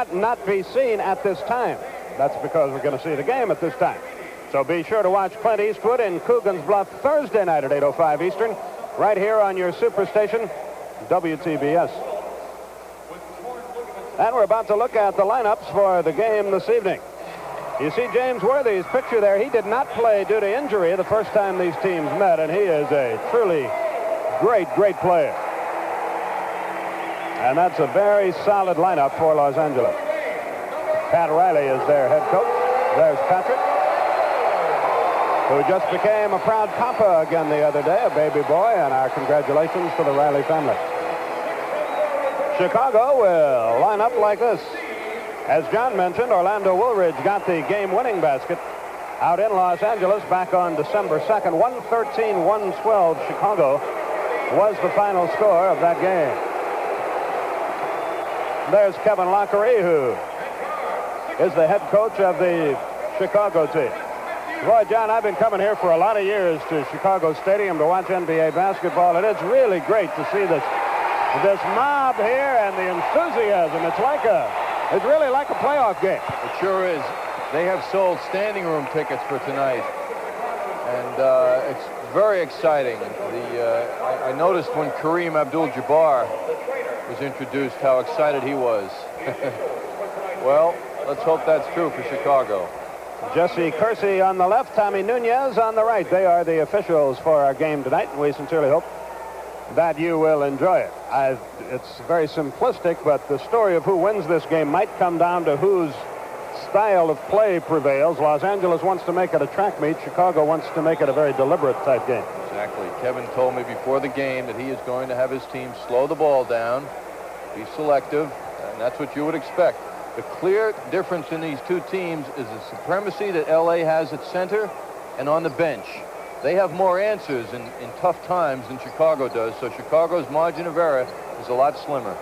ought not be seen at this time. That's because we're going to see the game at this time. So be sure to watch Clint Eastwood in Coogan's Bluff Thursday night at 8:05 Eastern, right here on your superstation, WTBS. And we're about to look at the lineups for the game this evening. You see James Worthy's picture there. He did not play due to injury the first time these teams met, and he is a truly great player. And that's a very solid lineup for Los Angeles. Pat Riley is their head coach. There's Patrick, who just became a proud papa again the other day, a baby boy, and our congratulations to the Riley family. Chicago will line up like this. As John mentioned, Orlando Woolridge got the game-winning basket out in Los Angeles back on December 2nd. 113-112 Chicago was the final score of that game. There's Kevin Lockery, who is the head coach of the Chicago team. Boy, John, I've been coming here for a lot of years to Chicago Stadium to watch NBA basketball, and it's really great to see this mob here and the enthusiasm. It's really like a playoff game. It sure is. They have sold standing room tickets for tonight, and it's very exciting. I noticed when Kareem Abdul-Jabbar was introduced how excited he was. Well, let's hope that's true for Chicago. Jesse Kersey on the left, Tommy Nunez on the right. They are the officials for our game tonight, and we sincerely hope that you will enjoy it. It's very simplistic, but the story of who wins this game might come down to whose style of play prevails. Los Angeles wants to make it a track meet. Chicago wants to make it a very deliberate type game. Exactly. Kevin told me before the game that he is going to have his team slow the ball down, be selective, and that's what you would expect. The clear difference in these two teams is the supremacy that LA has at center and on the bench. They have more answers in tough times than Chicago does, so Chicago's margin of error is a lot slimmer.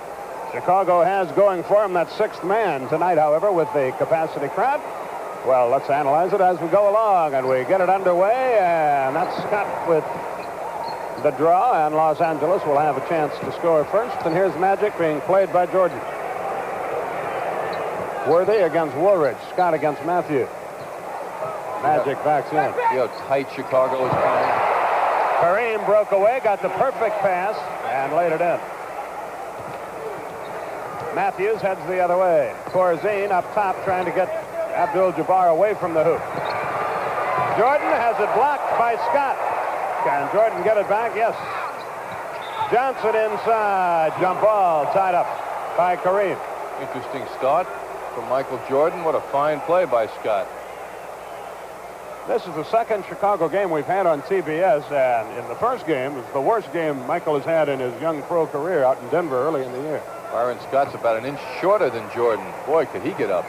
Chicago has going for him that sixth man tonight, however, with the capacity crowd. Well, let's analyze it as we go along, and we get it underway, and that's Scott with the draw, and Los Angeles will have a chance to score first. And here's Magic being played by Jordan. Worthy against Woolridge. Scott against Matthew. Magic backs in. See how tight Chicago is playing. Kareem broke away, got the perfect pass, and laid it in. Matthews heads the other way. Corzine up top trying to get Abdul-Jabbar away from the hoop. Jordan has it blocked by Scott. Can Jordan get it back? Yes. Johnson inside. Jump ball tied up by Kareem. Interesting start from Michael Jordan. What a fine play by Scott. This is the second Chicago game we've had on TBS, and in the first game, it was the worst game Michael has had in his young pro career out in Denver early in the year. Byron Scott's about an inch shorter than Jordan. Boy, could he get up.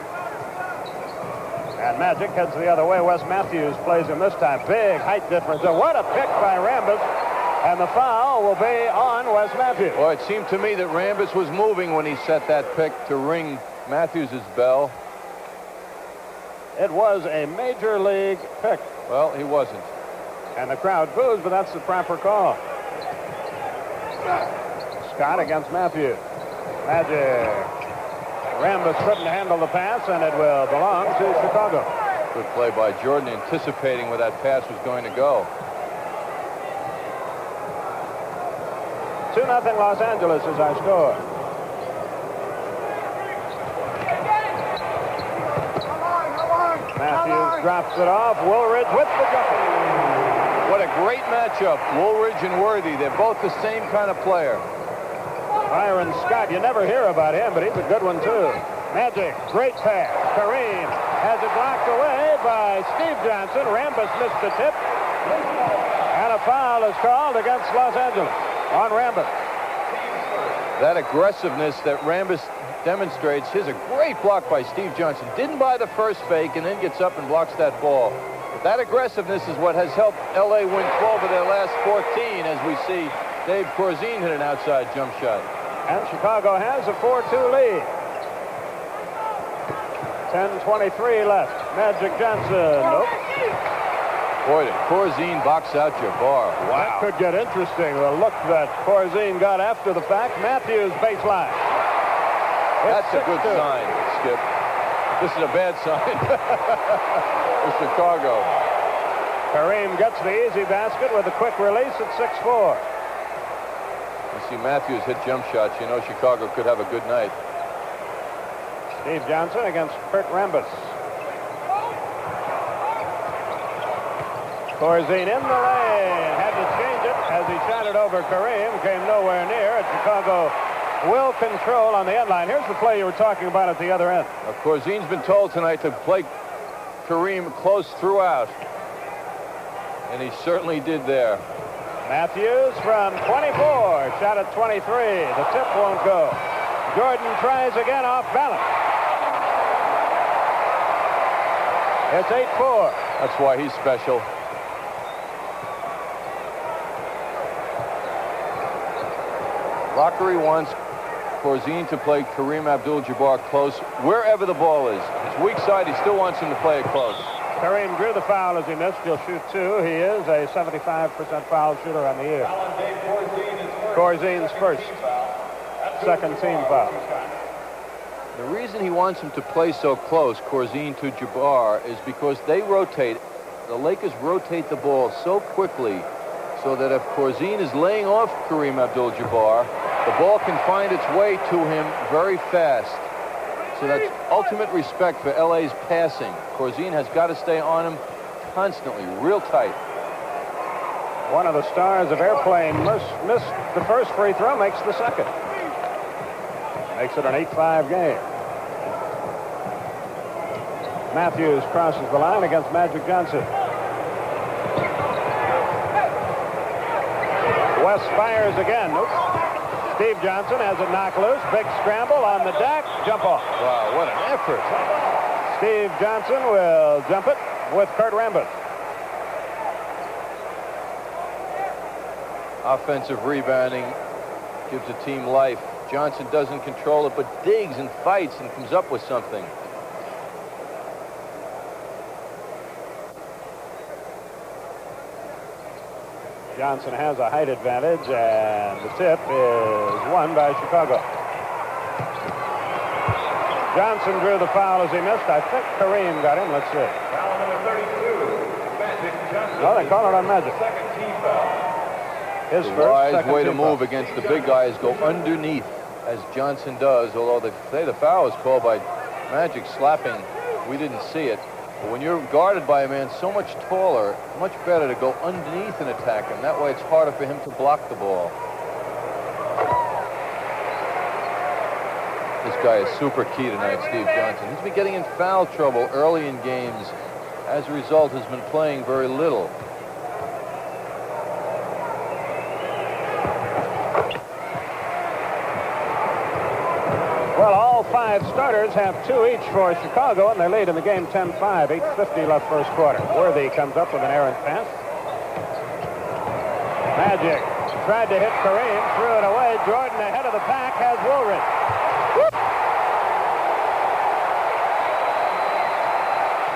And Magic heads the other way. Wes Matthews plays him this time. Big height difference. And what a pick by Rambis. And the foul will be on Wes Matthews. Well, it seemed to me that Rambis was moving when he set that pick to ring Matthews' bell. It was a major league pick. Well, he wasn't. And the crowd boos, but that's the proper call. Scott against Matthews. Magic. Rambis couldn't handle the pass, and it will belong to Chicago. Good play by Jordan, anticipating where that pass was going to go. 2-0 Los Angeles is our score. Matthews drops it off. Woolridge with the jumper. What a great matchup, Woolridge and Worthy. They're both the same kind of player. Byron Scott, you never hear about him, but he's a good one, too. Magic, great pass. Kareem has it blocked away by Steve Johnson. Rambis missed the tip. And a foul is called against Los Angeles on Rambis. That aggressiveness that Rambis demonstrates. Here's a great block by Steve Johnson. Didn't buy the first fake and then gets up and blocks that ball. But that aggressiveness is what has helped LA win 12 of their last 14, as we see Dave Corzine hit an outside jump shot. And Chicago has a 4-2 lead. 10:23 left. Magic Johnson. Nope. Boy, did Corzine box out Jabbar. Wow. That could get interesting. The look that Corzine got after the fact. Matthews baseline. That's a good sign. Skip. This is a bad sign for Chicago. Kareem gets the easy basket with a quick release at 6-4. You see Matthews hit jump shots. You know Chicago could have a good night. Steve Johnson against Kurt Rambis. Corzine in the lane. Had to change it as he shot it over Kareem. Came nowhere near. And Chicago will control on the end line. Here's the play you were talking about at the other end. Corzine's been told tonight to play Kareem close throughout. And he certainly did there. Matthews from 24. Shot at 23. The tip won't go. Jordan tries again off balance. It's 8-4. That's why he's special. Lockery wants Corzine to play Kareem Abdul-Jabbar close wherever the ball is. His weak side, he still wants him to play it close. Kareem drew the foul as he missed. He'll shoot 2. He is a 75% foul shooter on the year. Corzine's first. Second team foul. The reason he wants him to play so close, Corzine to Jabbar, is because they rotate. The Lakers rotate the ball so quickly so that if Corzine is laying off Kareem Abdul-Jabbar, the ball can find its way to him very fast. So that's ultimate respect for LA's passing. Corzine has got to stay on him constantly, real tight. One of the stars of Airplane missed the first free throw, makes the second. Makes it an 8-5 game. Matthews crosses the line against Magic Johnson. West fires again. Nope. Steve Johnson has it knocked loose. Big scramble on the deck. Jump off. Wow, what an effort. Steve Johnson will jump it with Kurt Rambis. Offensive rebounding gives a team life. Johnson doesn't control it, but digs and fights and comes up with something. Johnson has a height advantage, and the tip is won by Chicago. Johnson drew the foul as he missed. I think Kareem got him. Let's see. Foul number 32, Magic Johnson. No, they call it on Magic. Second team foul. His The first, wise second way to team move foul. against the big guys, go underneath, as Johnson does, although they say the foul was called by Magic slapping. We didn't see it. But when you're guarded by a man so much taller, much better to go underneath and attack him. That way it's harder for him to block the ball. This guy is super key tonight, Steve Johnson. He's been getting in foul trouble early in games. As a result, has been playing very little. Well, all 5 starters have 2 each for Chicago, and they lead in the game 10-5. 8:50 left first quarter. Worthy comes up with an errant pass. Magic tried to hit Kareem, threw it away. Jordan ahead of the pack has Woolridge. Whoop.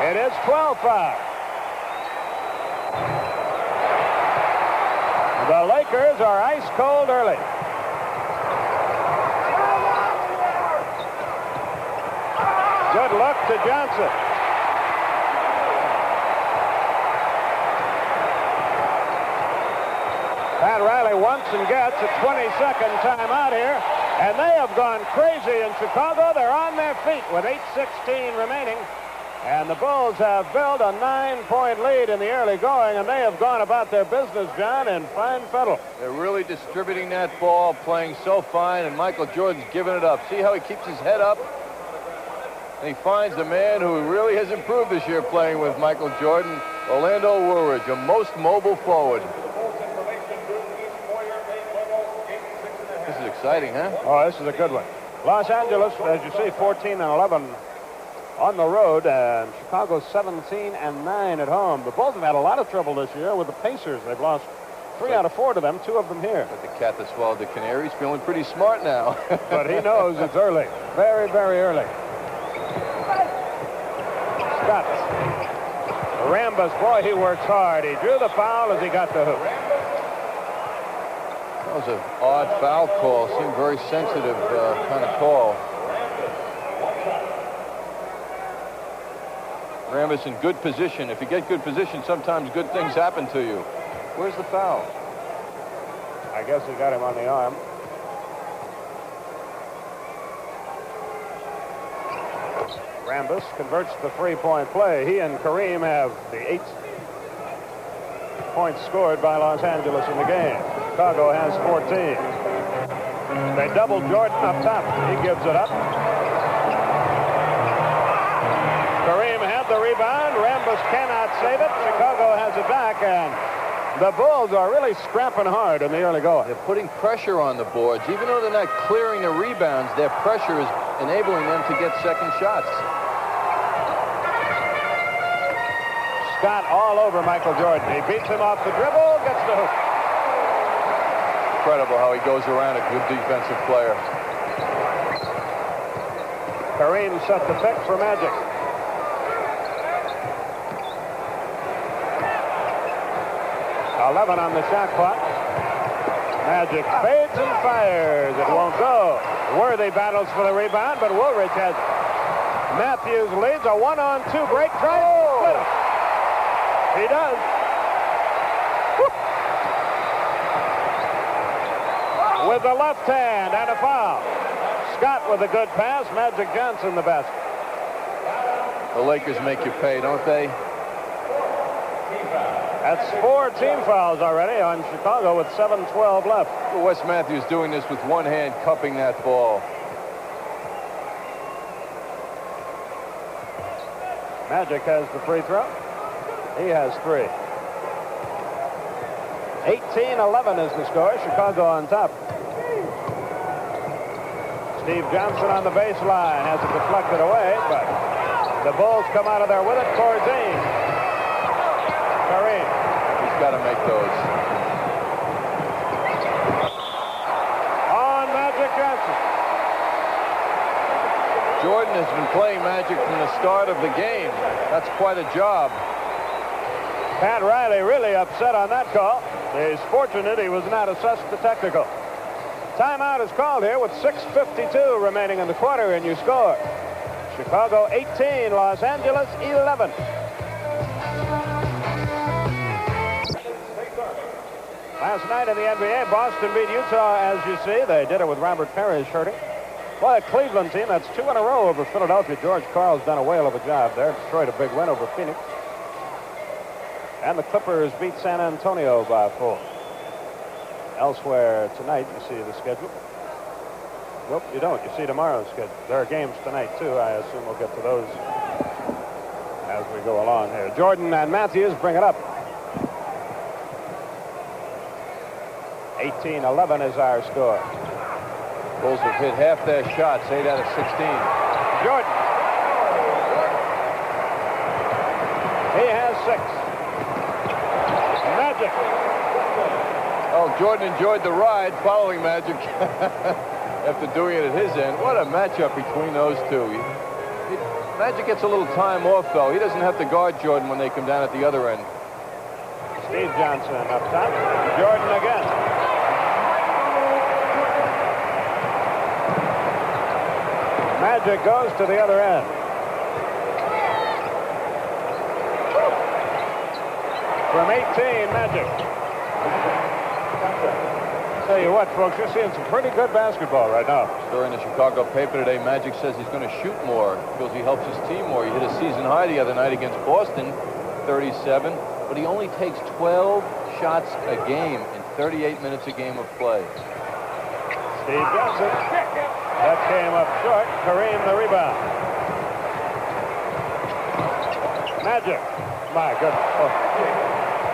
It is 12-5. The Lakers are ice cold early. Good luck to Johnson. Pat Riley wants and gets a 20-second timeout here, and they have gone crazy in Chicago. They're on their feet with 8:16 remaining, and the Bulls have built a 9-point lead in the early going, and they have gone about their business, John, in fine fettle. They're really distributing that ball, playing so fine, and Michael Jordan's giving it up. See how he keeps his head up? And he finds the man who really has improved this year playing with Michael Jordan, Orlando Woolridge, a most mobile forward. This is exciting, huh? Oh, this is a good one. Los Angeles, as you see, 14-11 on the road, and Chicago 17-9 at home. The Bulls have had a lot of trouble this year with the Pacers. They've lost 3 out of 4 to them, 2 of them here. But the cat that swallowed the canary's feeling pretty smart now. But he knows it's early. Very, very early. Scott. Rambis, boy, he works hard. He drew the foul as he got the hoop. That was an odd foul call. Seemed very sensitive kind of call. Rambis in good position. If you get good position, sometimes good things happen to you. Where's the foul? I guess he got him on the arm. Rambis converts the three-point play. He and Kareem have the 8 points scored by Los Angeles in the game. Chicago has 14. They double Jordan up top. He gives it up. Kareem had the rebound. Rambis cannot save it. Chicago has it back, and the Bulls are really scrapping hard in the early going. They're putting pressure on the boards. Even though they're not clearing the rebounds, their pressure is enabling them to get second shots. Scott all over Michael Jordan. He beats him off the dribble, gets the hook. Incredible how he goes around a good defensive player. Kareem set the pick for Magic. .11 on the shot clock. Magic fades and fires. It won't go. Worthy battles for the rebound, but Woolridge has it. Matthews leads a 1-on-2 break. Tries to split him. He does. With the left hand and a foul. Scott with a good pass. Magic Johnson the basket. The Lakers make you pay, don't they? That's 4 team fouls already on Chicago with 7:12 left. Wes Matthews doing this with one hand, cupping that ball. Magic has the free throw. He has 3. 18-11 is the score. Chicago on top. Steve Johnson on the baseline has it deflected away, but the Bulls come out of there with it. Corzine. Kareem. He's got to make those. On Magic Johnson. Jordan has been playing Magic from the start of the game. That's quite a job. Pat Riley really upset on that call. He's fortunate he was not assessed the technical. Timeout is called here with 6:52 remaining in the quarter, and you score. Chicago 18, Los Angeles 11. Last night in the NBA, Boston beat Utah, as you see. They did it with Robert Parrish hurting. Boy, a Cleveland team, that's 2 in a row over Philadelphia. George Karl's done a whale of a job there. Detroit, a big win over Phoenix. And the Clippers beat San Antonio by 4. Elsewhere tonight, you see the schedule. Nope, you don't. You see tomorrow's schedule. There are games tonight, too. I assume we'll get to those as we go along here. Jordan and Matthews bring it up. 18-11 is our score. Bulls have hit half their shots, 8 out of 16. Jordan. He has 6. Magic. Oh, Jordan enjoyed the ride following Magic after doing it at his end. What a matchup between those two. Magic gets a little time off, though. He doesn't have to guard Jordan when they come down at the other end. Steve Johnson up top. Jordan again. Magic goes to the other end. From 18, Magic. Tell you what, folks, you're seeing some pretty good basketball right now. During the Chicago paper today, Magic says he's going to shoot more because he helps his team more. He hit a season high the other night against Boston, 37, but he only takes 12 shots a game in 38 minutes a game of play. Steve Johnson. That came up short. Kareem the rebound. Magic. My goodness. Oh.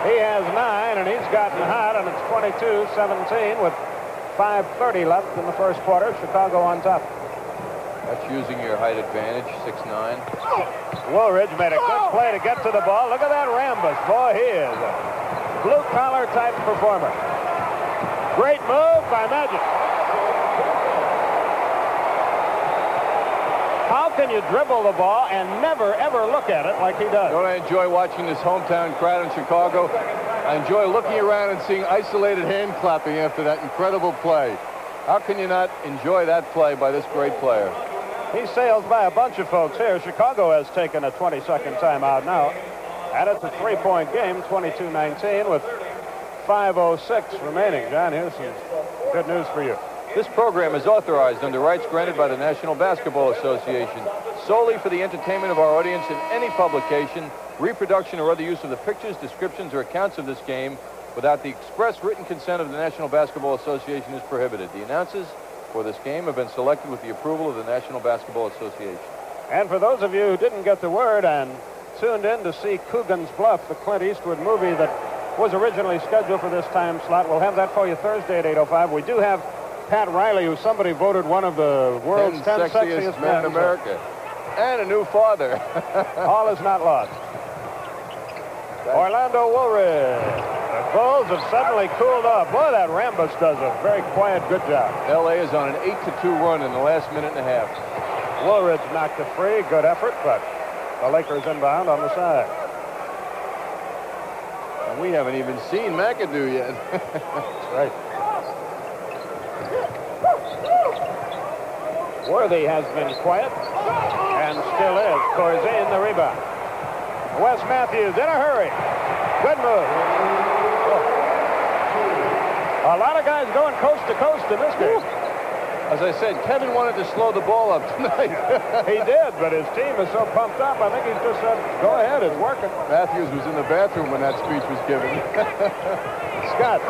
He has 9, and he's gotten hot, and it's 22-17 with 5:30 left in the first quarter. Chicago on top. That's using your height advantage, 6'9". Woolridge made a good play to get to the ball. Look at that Rambis. Boy, he is a blue-collar type performer. Great move by Magic. How can you dribble the ball and never, ever look at it like he does? Don't I enjoy watching this hometown crowd in Chicago? I enjoy looking around and seeing isolated hand clapping after that incredible play. How can you not enjoy that play by this great player? He sails by a bunch of folks here. Chicago has taken a 20-second timeout now. And it's a three-point game, 22-19 with 5:06 remaining. John, here's some good news for you. This program is authorized under rights granted by the National Basketball Association solely for the entertainment of our audience, and any publication, reproduction, or other use of the pictures, descriptions, or accounts of this game without the express written consent of the National Basketball Association is prohibited. The announcers for this game have been selected with the approval of the National Basketball Association. And for those of you who didn't get the word and tuned in to see Coogan's Bluff, the Clint Eastwood movie that was originally scheduled for this time slot, we'll have that for you Thursday at 8:05. We do have Pat Riley, who somebody voted one of the world's 10 sexiest men in America. And a new father. All is not lost. Orlando Woolridge. The Bulls have suddenly cooled off. Boy, that Rambus does a very quiet, good job. L.A. is on an 8-2 run in the last minute and a half. Woolridge knocked it free. Good effort, but the Lakers inbound on the side. And we haven't even seen McAdoo yet. That's right. Worthy has been quiet and still is. Corzine the rebound. Wes Matthews in a hurry. Good move. A lot of guys going coast to coast in this game. As I said, Kevin wanted to slow the ball up tonight. He did, but his team is so pumped up, I think he's just said, go ahead, it's working. Matthews was in the bathroom when that speech was given. Scott.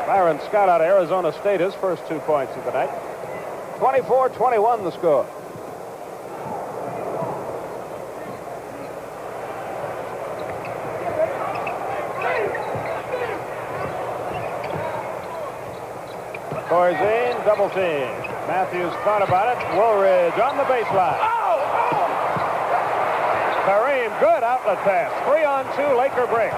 Byron Scott out of Arizona State, his first 2 points of the night. 24-21 the score. Corzine, double team. Matthews thought about it. Woolridge on the baseline. Kareem, good outlet pass. 3-on-2 Laker break.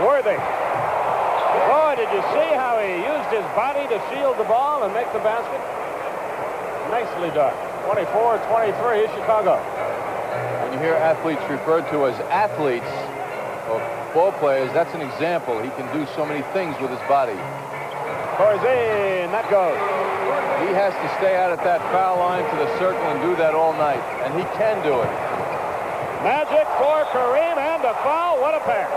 Worthy. Boy, did you see how he used his body to shield the ball and make the basket? Nicely done. 24-23, Chicago. When you hear athletes referred to as athletes or ball players, that's an example. He can do so many things with his body. Corzine, that goes. He has to stay out at that foul line to the circle and do that all night, and he can do it. Magic for Kareem and a foul. What a pass.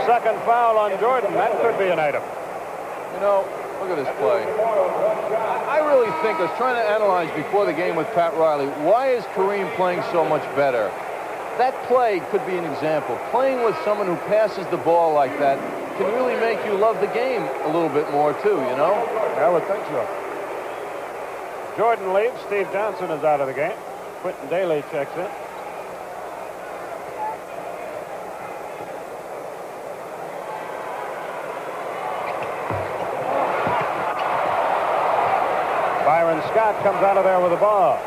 Second foul on Jordan. That could be an item. You know, look at this play. I really think, I was trying to analyze before the game with Pat Riley, why is Kareem playing so much better? That play could be an example. Playing with someone who passes the ball like that can really make you love the game a little bit more, too, you know? I would think so. Jordan leaves. Steve Johnson is out of the game. Quentin Daly checks in. Byron Scott comes out of there with the ball.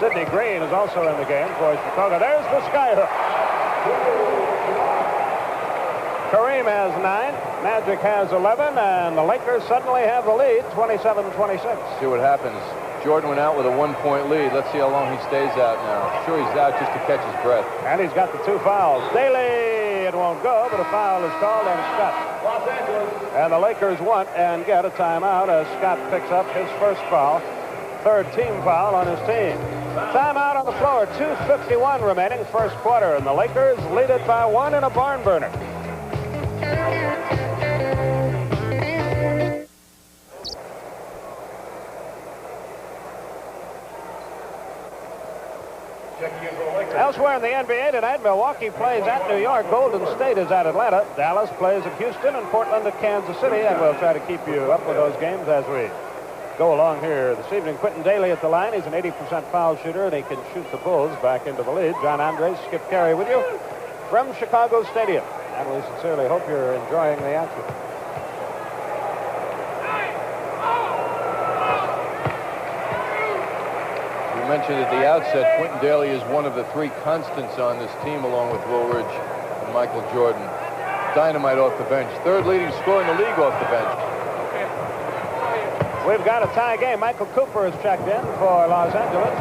Sidney Green is also in the game for Chicago. There's the skyhook. Kareem has 9. Magic has 11. And the Lakers suddenly have the lead, 27-26. See what happens. Jordan went out with a 1-point lead. Let's see how long he stays out now. I'm sure he's out just to catch his breath. And he's got the 2 fouls. Daly, it won't go, but a foul is called on Scott. And the Lakers want and get a timeout as Scott picks up his first foul. Third team foul on his team. Timeout on the floor. 2:51 remaining, first quarter, and the Lakers lead it by 1 in a barn burner. Elsewhere in the NBA tonight, Milwaukee plays at New York. Golden State is at Atlanta. Dallas plays at Houston, and Portland at Kansas City. And we'll try to keep you up with those games as we go along here this evening. Quentin Daly at the line. He's an 80% foul shooter, and he can shoot the Bulls back into the lead. John Andres, Skip Carey with you from Chicago Stadium. And we sincerely hope you're enjoying the action. We mentioned at the outset, Quentin Daly is one of the 3 constants on this team, along with Woolridge and Michael Jordan. Dynamite off the bench. 3rd leading scorer in the league off the bench. We've got a tie game. Michael Cooper is checked in for Los Angeles.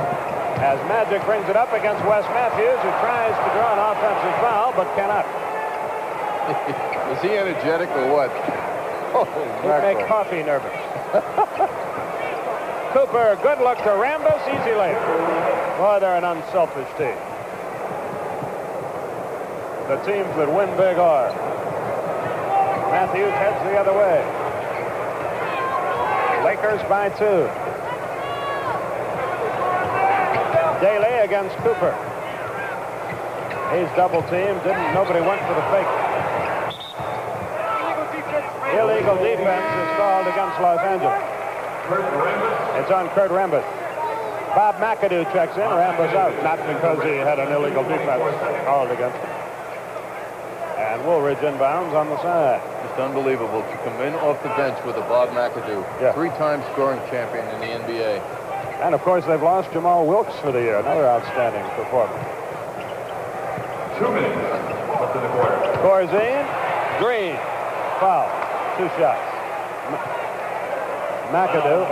As Magic brings it up against Wes Matthews, who tries to draw an offensive foul, but cannot. Is he energetic or what? Oh, He'd make coffee nervous. Cooper, good look to Rambis, easy layup. Boy, they're an unselfish team. The teams that win big are. Matthews heads the other way. Lakers by 2. Daly against Cooper. He's double teamed. Nobody went for the fake. Illegal defense is called against Los Angeles. It's on Kurt Rambis. Bob McAdoo checks in. Rambis out. Not because he had an illegal defense called against him. And Woolridge inbounds on the side. It's unbelievable to come in off the bench with a Bob McAdoo. Yeah. 3-time scoring champion in the NBA. And, of course, they've lost Jamal Wilkes for the year. Another outstanding performance. 2 minutes left in the quarter. Corzine, Green, foul. 2 shots. McAdoo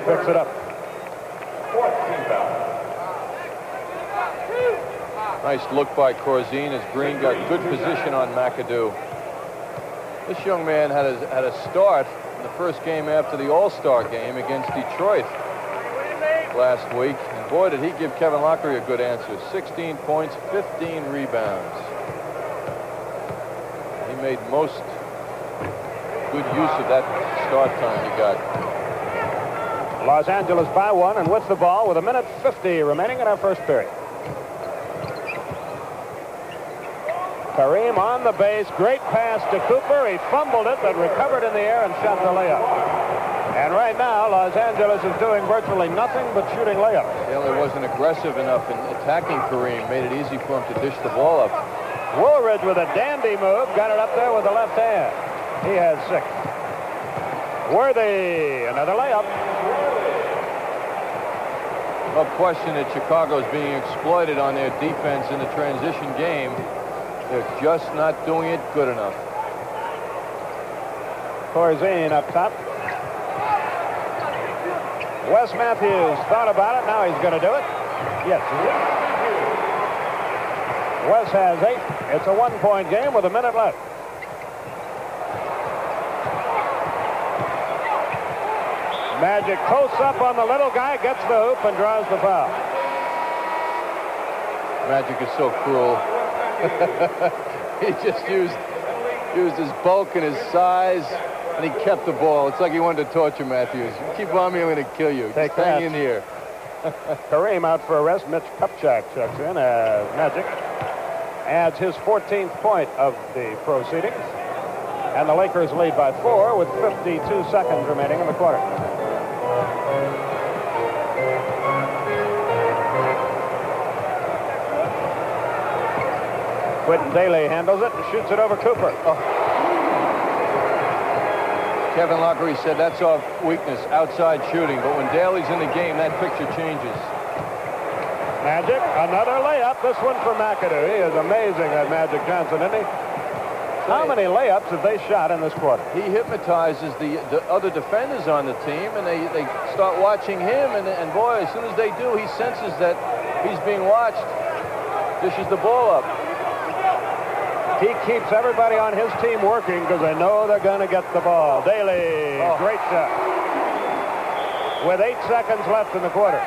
picks it up. 4th team foul. Nice look by Corzine as Green got good position on McAdoo. This young man had a start in the first game after the All-Star game against Detroit last week. And boy, did he give Kevin Lockery a good answer. 16 points, 15 rebounds. He made most good use of that start time he got. Los Angeles by 1 and with the ball with 1:50 remaining in our first period. Kareem on the base. Great pass to Cooper. He fumbled it, but recovered in the air and shot the layup. And right now, Los Angeles is doing virtually nothing but shooting layups. Taylor wasn't aggressive enough in attacking Kareem. Made it easy for him to dish the ball up. Woolridge with a dandy move. Got it up there with the left hand. He has 6. Worthy. Another layup. No question that Chicago's being exploited on their defense in the transition game. They're just not doing it good enough. Corzine up top. Wes Matthews thought about it. Now he's going to do it. Yes. Wes has 8. It's a 1-point game with 1 minute left. Magic posts up on the little guy, gets the hoop, and draws the foul. Magic is so cruel. He just used his bulk and his size, and he kept the ball. It's like he wanted to torture Matthews. You keep on me, I'm going to kill you. Take just hang in here. Kareem out for a rest. Mitch Kupchak checks in. Magic adds his 14th point of the proceedings. And the Lakers lead by 4 with 52 seconds remaining in the quarter. Quentin Daly handles it and shoots it over Cooper. Oh. Kevin Lockery said that's our weakness, outside shooting. But when Daly's in the game, that picture changes. Magic, another layup. This one for McAdoo. He is amazing, that Magic Johnson, isn't he? How many layups have they shot in this quarter? He hypnotizes the other defenders on the team, and they start watching him. And boy, as soon as they do, he senses that he's being watched. Dishes the ball up. He keeps everybody on his team working because they know they're going to get the ball. Daly, great shot. With 8 seconds left in the quarter.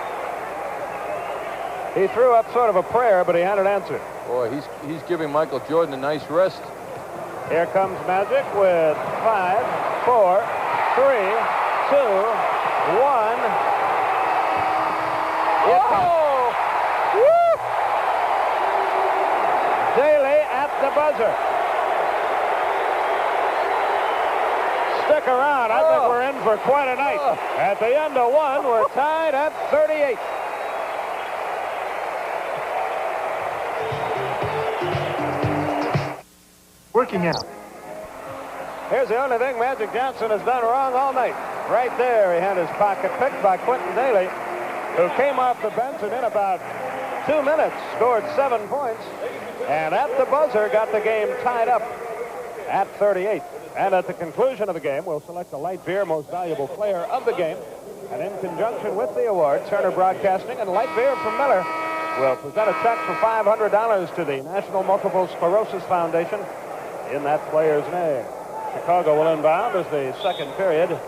He threw up sort of a prayer, but he had it answered. Boy, he's giving Michael Jordan a nice rest. Here comes Magic with 5, 4, 3, 2, 1. Oh! Woo! Daly at the buzzer. Stick around. I think we're in for quite a night. At the end of 1, we're tied at 38. Working out. Here's the only thing Magic Johnson has done wrong all night. Right there, he had his pocket picked by Quentin Daly, who came off the bench and in about 2 minutes scored 7 points. And at the buzzer, got the game tied up at 38. And at the conclusion of the game, we'll select the light beer most valuable player of the game And in conjunction with the award, Turner Broadcasting and light beer from Miller will present a check for $500 to the National Multiple Sclerosis Foundation in that player's name. Chicago will inbound as the second period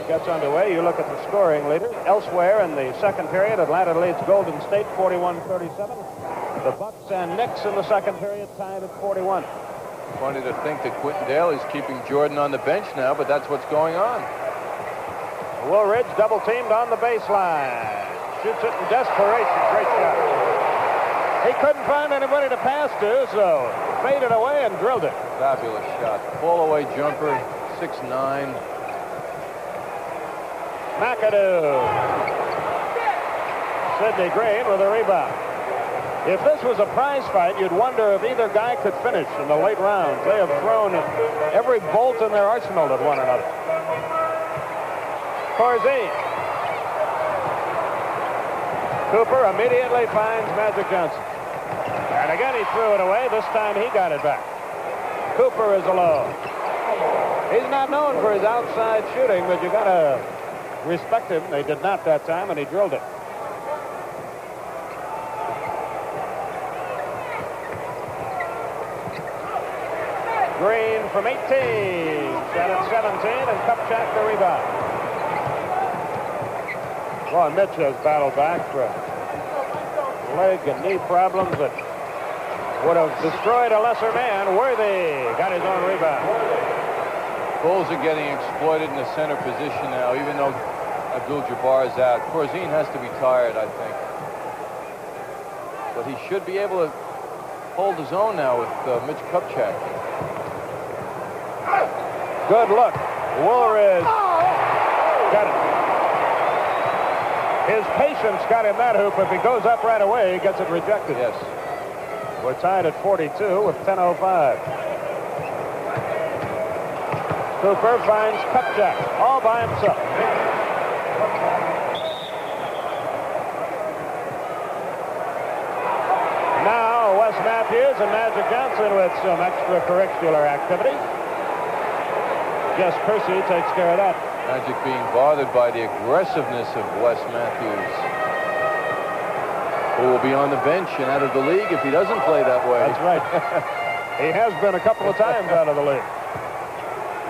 gets underway. You look at the scoring leaders. Elsewhere in the second period, Atlanta leads Golden State 41-37. The Bucks and Knicks in the second period tied at 41. Funny to think that Quentin Daly's keeping Jordan on the bench now, but that's what's going on. Woolridge double teamed on the baseline. Shoots it in desperation. Great shot. He couldn't find anybody to pass to, so faded away and drilled it. Fabulous shot. Fall away jumper, 6'9". McAdoo. Sidney Green with a rebound. If this was a prize fight, you'd wonder if either guy could finish in the late rounds. They have thrown every bolt in their arsenal at one another. Corzine. Cooper immediately finds Magic Johnson. And again he threw it away. This time he got it back. Cooper is alone. He's not known for his outside shooting, but you got to respect him. They did not that time, and he drilled it. Green from 18. Shot at 17, and Kupchak the rebound. Well, Mitch has battled back from leg and knee problems that would have destroyed a lesser man. Worthy got his own rebound. Bulls are getting exploited in the center position now, even though Abdul-Jabbar is out. Corzine has to be tired, I think. But he should be able to hold his own now with Mitch Kupchak. Good look. Woolridge got it. His patience got him that hoop. If he goes up right away, he gets it rejected. Yes. We're tied at 42 with 10:05. Cooper finds Kupchak all by himself. Now Wes Matthews and Magic Johnson with some extracurricular activity. Jess Percy takes care of that. Magic being bothered by the aggressiveness of Wes Matthews, who will be on the bench and out of the league if he doesn't play that way. That's right. He has been a couple of times out of the league.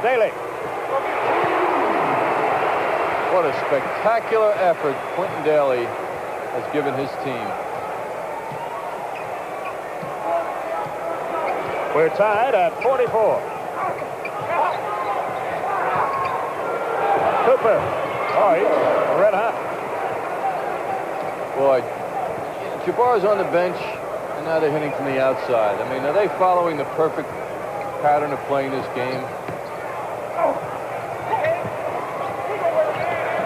Daly. What a spectacular effort Quentin Daly has given his team. We're tied at 44. Cooper. Oh, he's red hot. Boy, Jabbar's on the bench, and now they're hitting from the outside. I mean, are they following the perfect pattern of playing this game?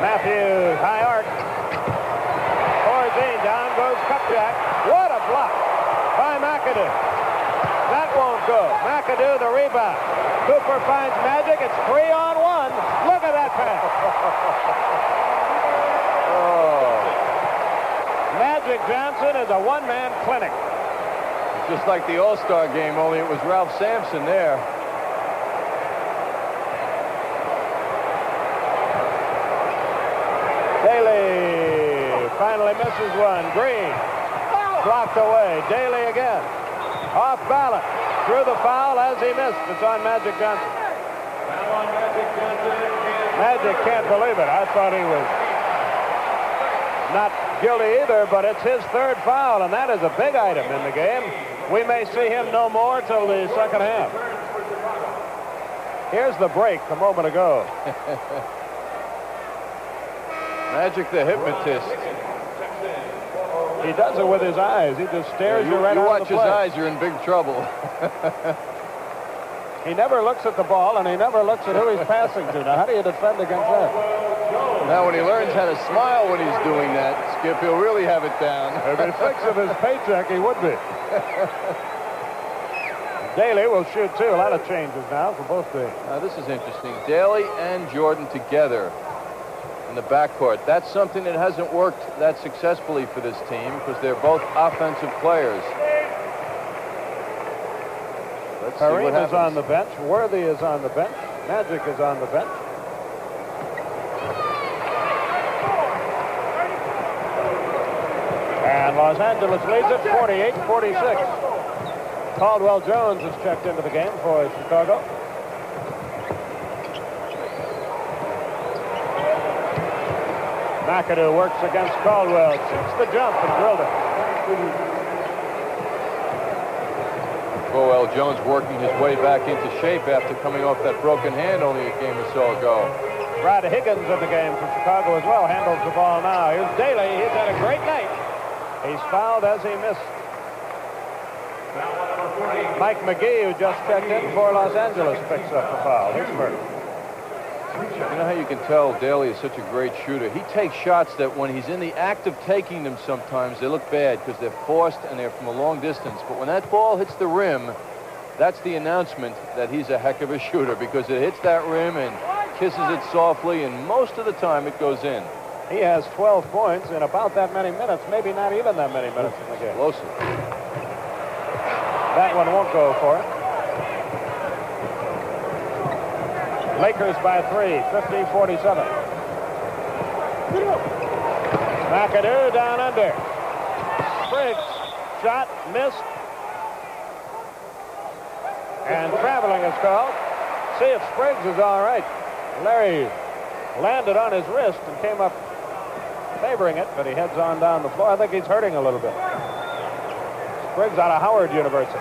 Matthews, high arc. Corzine, down goes Kupchak. What a block by McAdoo. That won't go. McAdoo, the rebound. Cooper finds Magic. It's 3-on-1. Look at that pass. Oh. Magic Johnson is a one-man clinic. It's just like the All-Star game, only it was Ralph Sampson there. Daly finally misses one. Green blocked away. Daly again. Off balance. Threw the foul as he missed. It's on Magic Johnson. Magic can't believe it. I thought he was not guilty either, but it's his third foul, and that is a big item in the game. We may see him no more till the second half. Here's the break a moment ago. Magic the hypnotist. He does it with his eyes. He just stares you right out of the play. You watch his eyes, you're in big trouble. He never looks at the ball, and he never looks at who he's passing to. Now, how do you defend against that? Now, when he learns how to smile when he's doing that, Skip, he'll really have it down. If he thinks of his paycheck, he would be. Daly will shoot, too. A lot of changes now for both teams. Now, this is interesting. Daly and Jordan together in the backcourt. That's something that hasn't worked that successfully for this team because they're both offensive players. Let's see what happens. Kareem is on the bench. Worthy is on the bench. Magic is on the bench. And Los Angeles leads it 48-46. Caldwell Jones has checked into the game for Chicago. McAdoo works against Caldwell, shoots the jump and drilled it. Caldwell Jones working his way back into shape after coming off that broken hand only a game or so ago. Brad Higgins in the game for Chicago as well, handles the ball now. Here's Daly, he's had a great night. He's fouled as he missed. Mike McGee, who just checked in for Los Angeles, picks up the foul. His first. You know how you can tell Daly is such a great shooter? He takes shots that when he's in the act of taking them sometimes they look bad because they're forced and they're from a long distance. But when that ball hits the rim, that's the announcement that he's a heck of a shooter because it hits that rim and kisses it softly, and most of the time it goes in. He has 12 points in about that many minutes, maybe not even that many minutes in the game. Explosive. That one won't go for it. Lakers by 3, 50-47. McAdoo down under. Spriggs, shot, missed. And traveling is called. See if Spriggs is all right. Larry landed on his wrist and came up favoring it, but he heads on down the floor. I think he's hurting a little bit. Spriggs out of Howard University.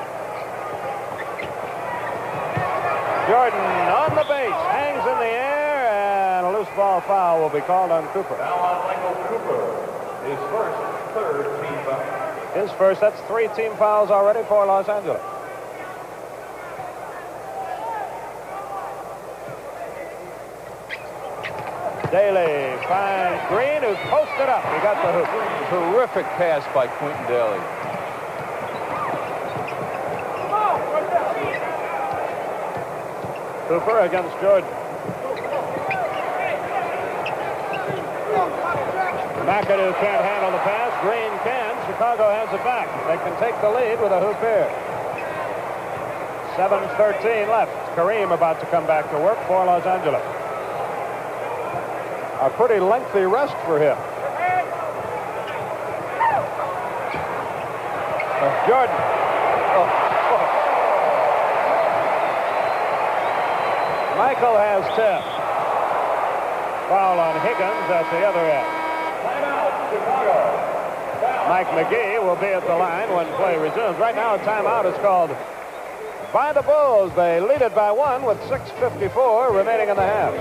Jordan on the base, hangs in the air, and a loose ball foul will be called on Cooper. Now on Michael Cooper, his first, third team foul. His first, that's 3 team fouls already for Los Angeles. Daly finds Green, who's posted up. He got the hoop. Terrific pass by Quentin Daly. Cooper against Jordan. McAdoo can't handle the pass. Green can. Chicago has it back. They can take the lead with a hoop here. 7:13 left. Kareem about to come back to work for Los Angeles. A pretty lengthy rest for him. Jordan. Michael has 10. Foul on Higgins at the other end. Mike McGee will be at the line when play resumes. Right now a timeout is called by the Bulls. They lead it by 1 with 6:54 remaining in the half.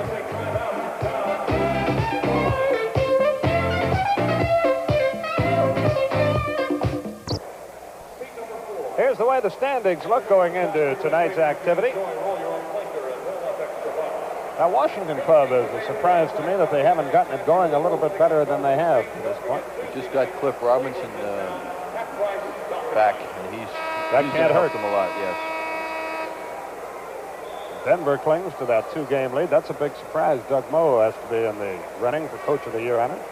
Here's the way the standings look going into tonight's activity. Now, Washington Club is a surprise to me that they haven't gotten it going a little bit better than they have to this point. We just got Cliff Robinson back, and he's can't hurt them a lot, yes. Denver clings to that 2-game lead. That's a big surprise. Doug Moe has to be in the running for Coach of the Year on it.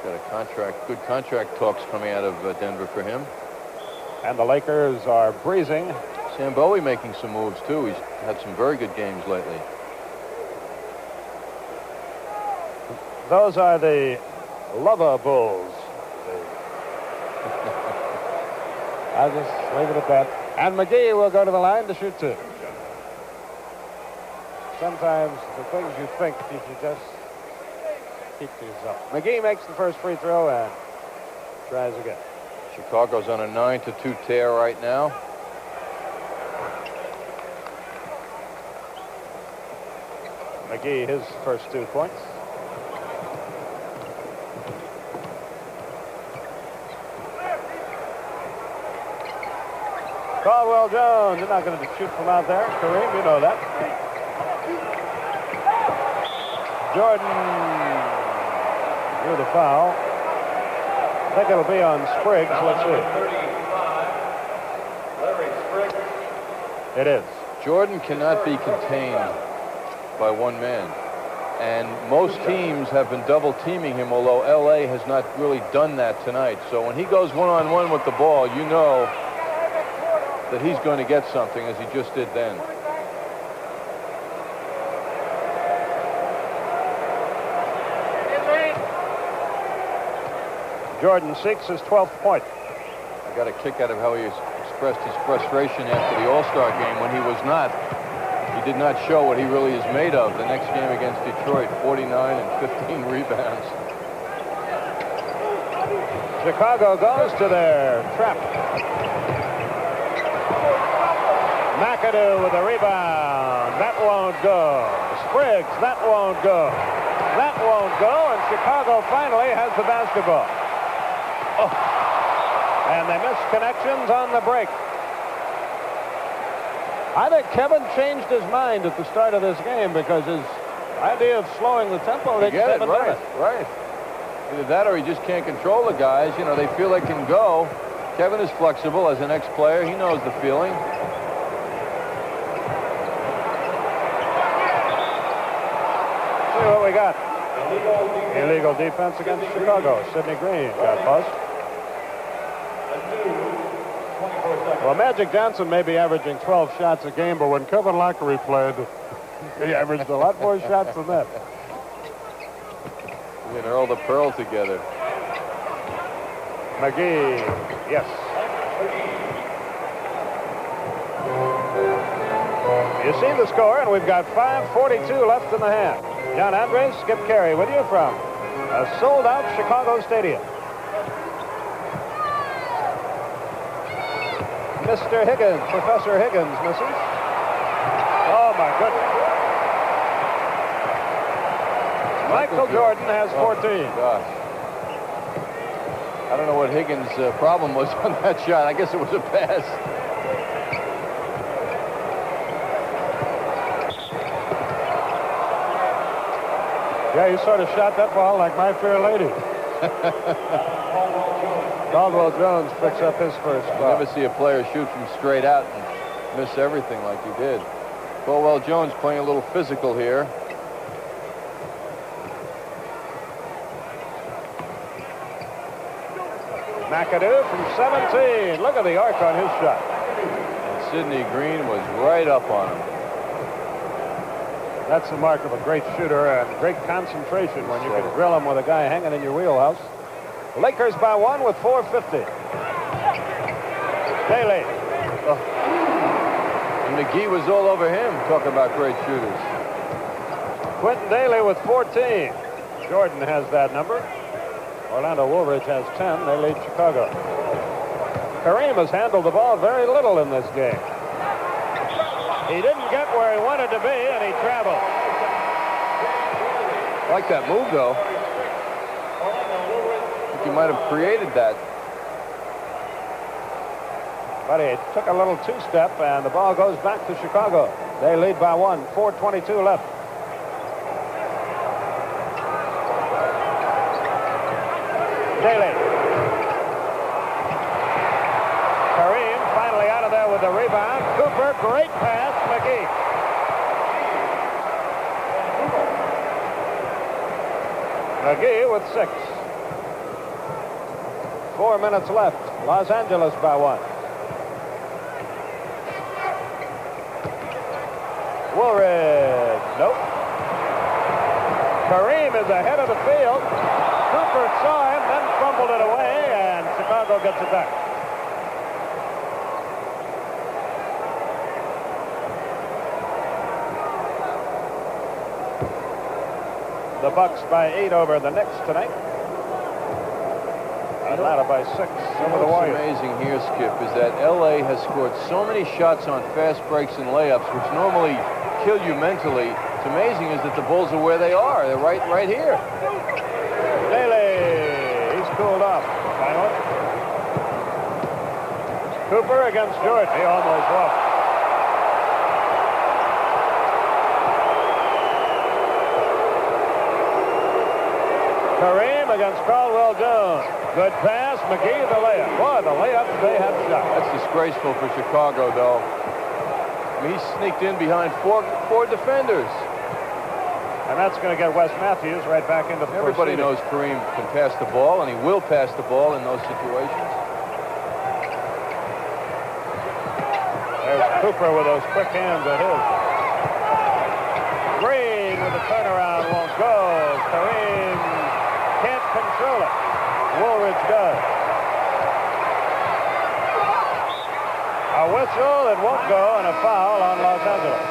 He's got a contract, good contract talks coming out of Denver for him. And the Lakers are breezing. Sam Bowie making some moves, too. He's had some very good games lately. Those are the Lover Bulls. I'll just leave it at that. And McGee will go to the line to shoot 2. Sometimes the things you think you should just keep to yourself. McGee makes the first free throw and tries again. Chicago's on a 9-2 tear right now. McGee, his first 2 points. Caldwell Jones, you're not going to shoot from out there. Kareem, you know that. Jordan drew the foul. I think it'll be on Spriggs. Let's see. Larry Spriggs. It is. Jordan cannot be contained by one man. And most teams have been double teaming him, although LA has not really done that tonight. So when he goes one-on-one with the ball, you know that he's going to get something, as he just did then. Jordan seeks his 12th point. I got a kick out of how he expressed his frustration after the All-Star game when he was not. He did not show what he really is made of. The next game against Detroit, 49 and 15 rebounds. Chicago goes to their trap. McAdoo with a rebound. That won't go. Spriggs, that won't go. That won't go, and Chicago finally has the basketball. Oh. And they missed connections on the break. I think Kevin changed his mind at the start of this game because his idea of slowing the tempo, they just haven't done it. Right. Either that or he just can't control the guys. You know, they feel they can go. Kevin is flexible as an ex-player. He knows the feeling. See what we got. Illegal defense against Chicago. Sidney Green got buzzed. Well, Magic Johnson may be averaging 12 shots a game, but when Kevin Lockery played, he averaged a lot more shots than that. He and Earl the Pearl together. McGee, yes. You've seen the score, and we've got 5:42 left in the half. John Andres, Skip Carey with you from a sold-out Chicago stadium. Mr. Higgins, Professor Higgins misses. Oh, my goodness. Michael Jordan has 14. Gosh. I don't know what Higgins' problem was on that shot. I guess it was a pass. Yeah, he sort of shot that ball like My Fair Lady. Caldwell Jones picks up his first You foul. never see a player shoot from straight out and miss everything like he did. Caldwell Jones playing a little physical here. McAdoo from 17. Look at the arc on his shot. And Sidney Green was right up on him. That's the mark of a great shooter and great concentration when you can drill him with a guy hanging in your wheelhouse. Lakers by 1 with 4:50. Daly. Oh. And McGee was all over him. Talk about great shooters. Quentin Daly with 14. Jordan has that number. Orlando Woolridge has 10. They lead Chicago. Kareem has handled the ball very little in this game. He didn't get where he wanted to be, and he traveled. I like that move, though. I think he might have created that. But he took a little two-step, and the ball goes back to Chicago. They lead by 1. 4:22 left. Daly. Kareem finally out of there with the rebound. Cooper, great pass. McGee. McGee with 6. 4 minutes left. Los Angeles by 1. Woolridge. Nope. Kareem is ahead of the field. Cooper saw him, then fumbled it away, and Chicago gets it back. The Bucks by 8 over the Knicks tonight. Atlanta by 6 over the Warriors. What's amazing here, Skip, is that L.A. has scored so many shots on fast breaks and layups, which normally kill you mentally. What's amazing is that the Bulls are where they are. They're right here. Daly, he's cooled off. Finally. Cooper against Jordan. He almost walked. Kareem against Caldwell Jones. Good pass. McGee the layup. Boy, the layups they have shot. That's disgraceful for Chicago, though. I mean, he sneaked in behind four defenders. And that's going to get Wes Matthews right back into the Everybody knows Kareem can pass the ball, and he will pass the ball in those situations. There's Cooper with those quick hands at his. Green with the turnaround won't go. Kareem can't control it. Woolridge does. A whistle that won't go, and a foul on Los Angeles.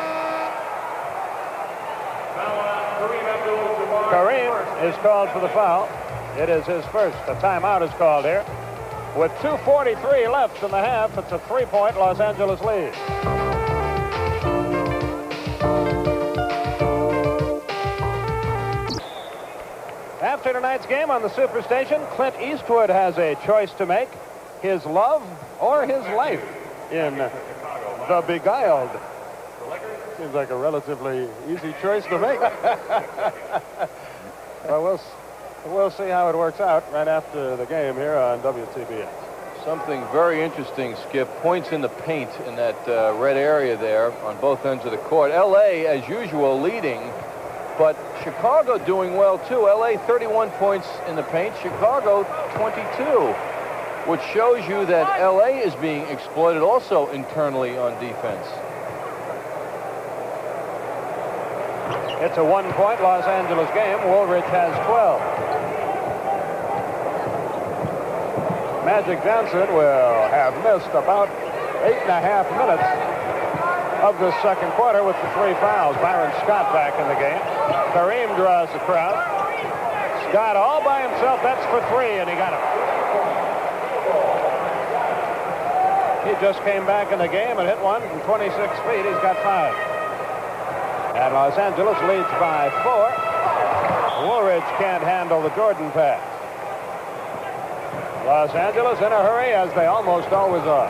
Kareem is called for the foul. It is his first. A timeout is called here. With 2:43 left in the half, it's a 3-point Los Angeles lead. After tonight's game on the Superstation, Clint Eastwood has a choice to make: his love or his life in The Beguiled. Seems like a relatively easy choice to make. Well, we'll see how it works out right after the game here on WTBS. Something very interesting, Skip. Points in the paint in that red area there on both ends of the court. L.A., as usual, leading, but Chicago doing well, too. L.A. 31 points in the paint, Chicago 22, which shows you that L.A. is being exploited also internally on defense. It's a 1-point Los Angeles game. Woolridge has 12. Magic Johnson will have missed about 8.5 minutes of the second quarter with the 3 fouls. Byron Scott back in the game. Kareem draws the crowd. Scott all by himself. That's for 3, and he got it. He just came back in the game and hit one from 26 feet. He's got 5. And Los Angeles leads by 4. Woolridge can't handle the Jordan pass. Los Angeles in a hurry, as they almost always are.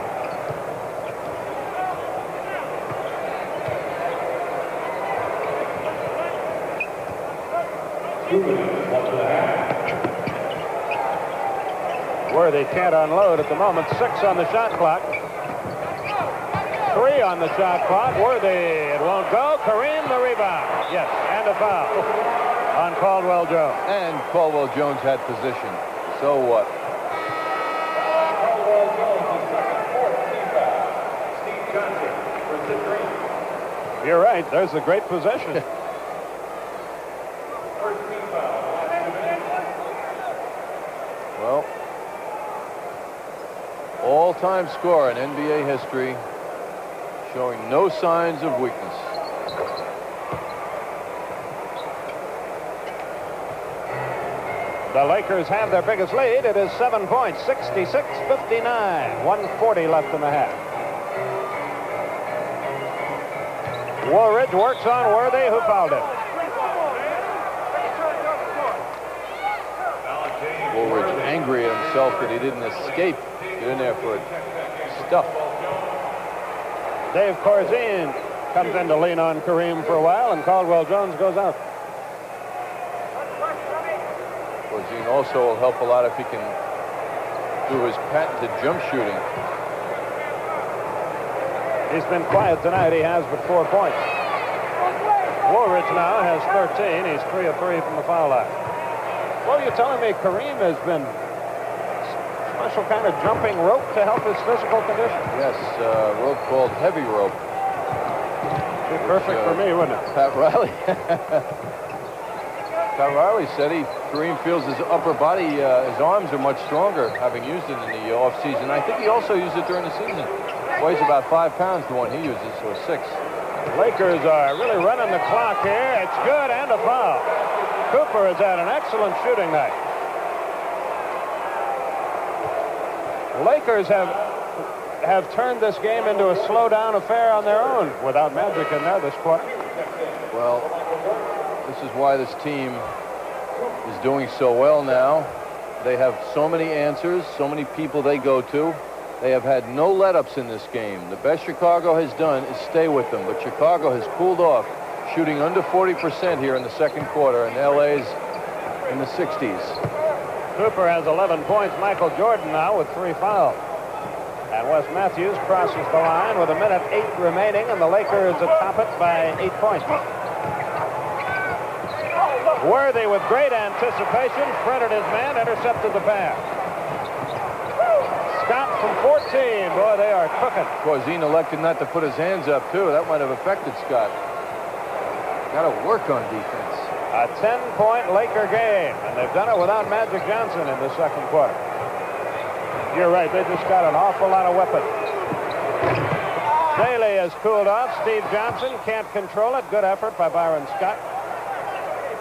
Worthy can't unload at the moment. 6 on the shot clock. 3 on the shot clock. Worthy, it won't go. Kareem, the rebound. Yes, and a foul on Caldwell Jones. And Caldwell Jones had position. So what? You're right. There's a great possession. Well, all-time scorer in NBA history, showing no signs of weakness. The Lakers have their biggest lead. It is 7 points, 66-59. 1:40 left in the half. Woolridge works on Worthy, who fouled him. Woolridge angry at himself that he didn't escape. Get in there for stuff. Dave Corzine comes in to lean on Kareem for a while, and Caldwell Jones goes out. Corzine also will help a lot if he can do his patented jump shooting. He's been quiet tonight. He has but 4 points. Woolridge now has 13. He's 3 of 3 from the foul line. Well, you're telling me Kareem has been special kind of jumping rope to help his physical condition? Yes, a rope called heavy rope. Be perfect for me, wouldn't it? Pat Riley. Pat Riley said Kareem feels his upper body, his arms are much stronger, having used it in the off-season. I think he also used it during the season. Weighs about 5 pounds, the one he uses, or 6. Lakers are really running the clock here. It's good, and a foul. Cooper has had an excellent shooting night. Lakers have turned this game into a slow-down affair on their own without Magic in there this quarter. Well, this is why this team is doing so well now. They have so many answers, so many people they go to. They have had no let-ups in this game. The best Chicago has done is stay with them, but Chicago has cooled off, shooting under 40% here in the second quarter, and LA's in the 60s. Cooper has 11 points. Michael Jordan now with 3 fouls. And Wes Matthews crosses the line with 1:08 remaining, and the Lakers atop it by 8 points. Worthy with great anticipation, fronted his man, intercepted the pass. Scott from 14. Boy, they are cooking. Corzine elected not to put his hands up, too. That might have affected Scott. Got to work on defense. A 10-point Laker game, and they've done it without Magic Johnson in the second quarter. You're right. They just got an awful lot of weapons. Daly has cooled off. Steve Johnson can't control it. Good effort by Byron Scott.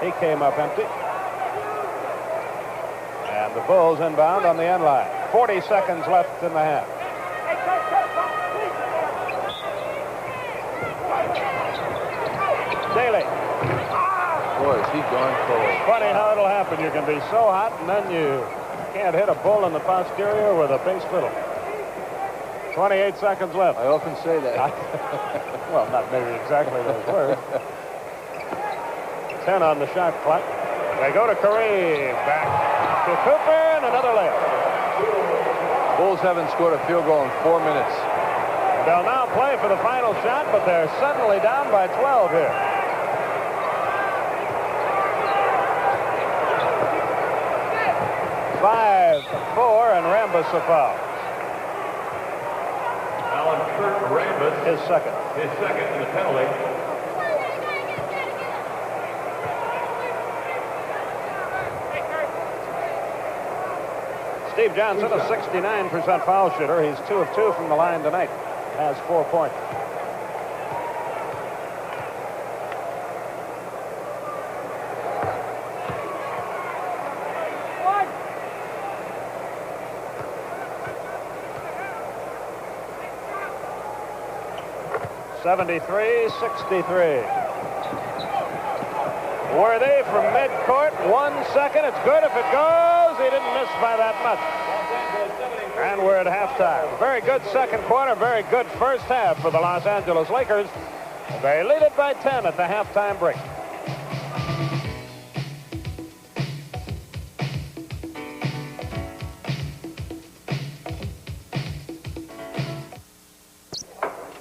He came up empty. And the Bulls inbound on the end line. 40 seconds left in the half. Daly. Boy, is he gone cold. Funny how it'll happen. You can be so hot and then you can't hit a bull in the posterior with a base fiddle. 28 seconds left. I often say that. Well, not maybe exactly those words. 10 on the shot clock. They go to Kareem. Back to Cooper and another layup. Bulls haven't scored a field goal in 4 minutes. They'll now play for the final shot, but they're suddenly down by 12 here. Five, 4, and Rambis a foul. Alan Kurt Rambis. His second. His second in the penalty. Steve Johnson, a 69% foul shooter. He's 2 of 2 from the line tonight. Has 4 points. (73-63). Worthy from midcourt. 1 second. It's good if it goes. He didn't miss by that much. And we're at halftime. Very good second quarter. Very good first half for the Los Angeles Lakers. They lead it by 10 at the halftime break.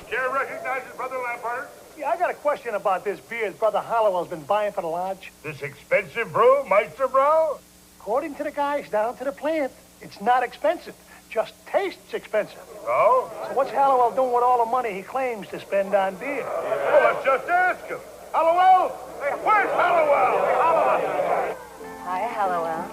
Jerry recognizes Brother Lampard. Yeah, I got a question about this beer his brother Hollowell's been buying for the lodge. This expensive brew, Meister Bro? According to the guys down to the plant, it's not expensive. Just tastes expensive. Oh? So what's Hallowell doing with all the money he claims to spend on beer? Well, let's just ask him. Hallowell? Hey, where's Hallowell? Hallowell? Hi, Hallowell.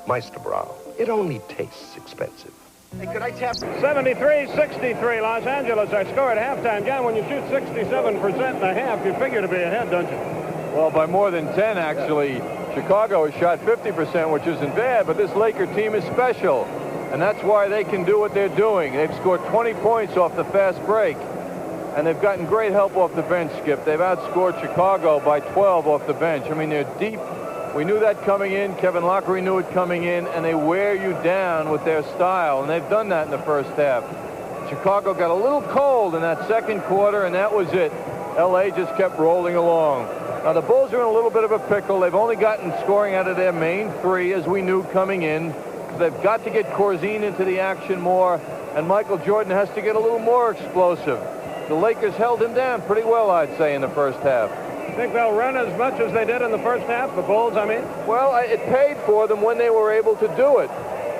Meister Brow, it only tastes expensive. Hey, could I tap... 73-63. Los Angeles are score at halftime. John, when you shoot 67% in a half, you figure to be ahead, don't you? Well, by more than 10, actually. Chicago has shot 50%, which isn't bad, but this Laker team is special. And that's why they can do what they're doing. They've scored 20 points off the fast break. And they've gotten great help off the bench, Skip. They've outscored Chicago by 12 off the bench. I mean, they're deep. We knew that coming in. Kevin Lockery knew it coming in. And they wear you down with their style. And they've done that in the first half. Chicago got a little cold in that second quarter, and that was it. L.A. just kept rolling along. Now, the Bulls are in a little bit of a pickle. They've only gotten scoring out of their main three, as we knew coming in. They've got to get Corzine into the action more, and Michael Jordan has to get a little more explosive. The Lakers held him down pretty well, I'd say, in the first half. Think they'll run as much as they did in the first half, the Bulls, I mean? Well, it paid for them when they were able to do it.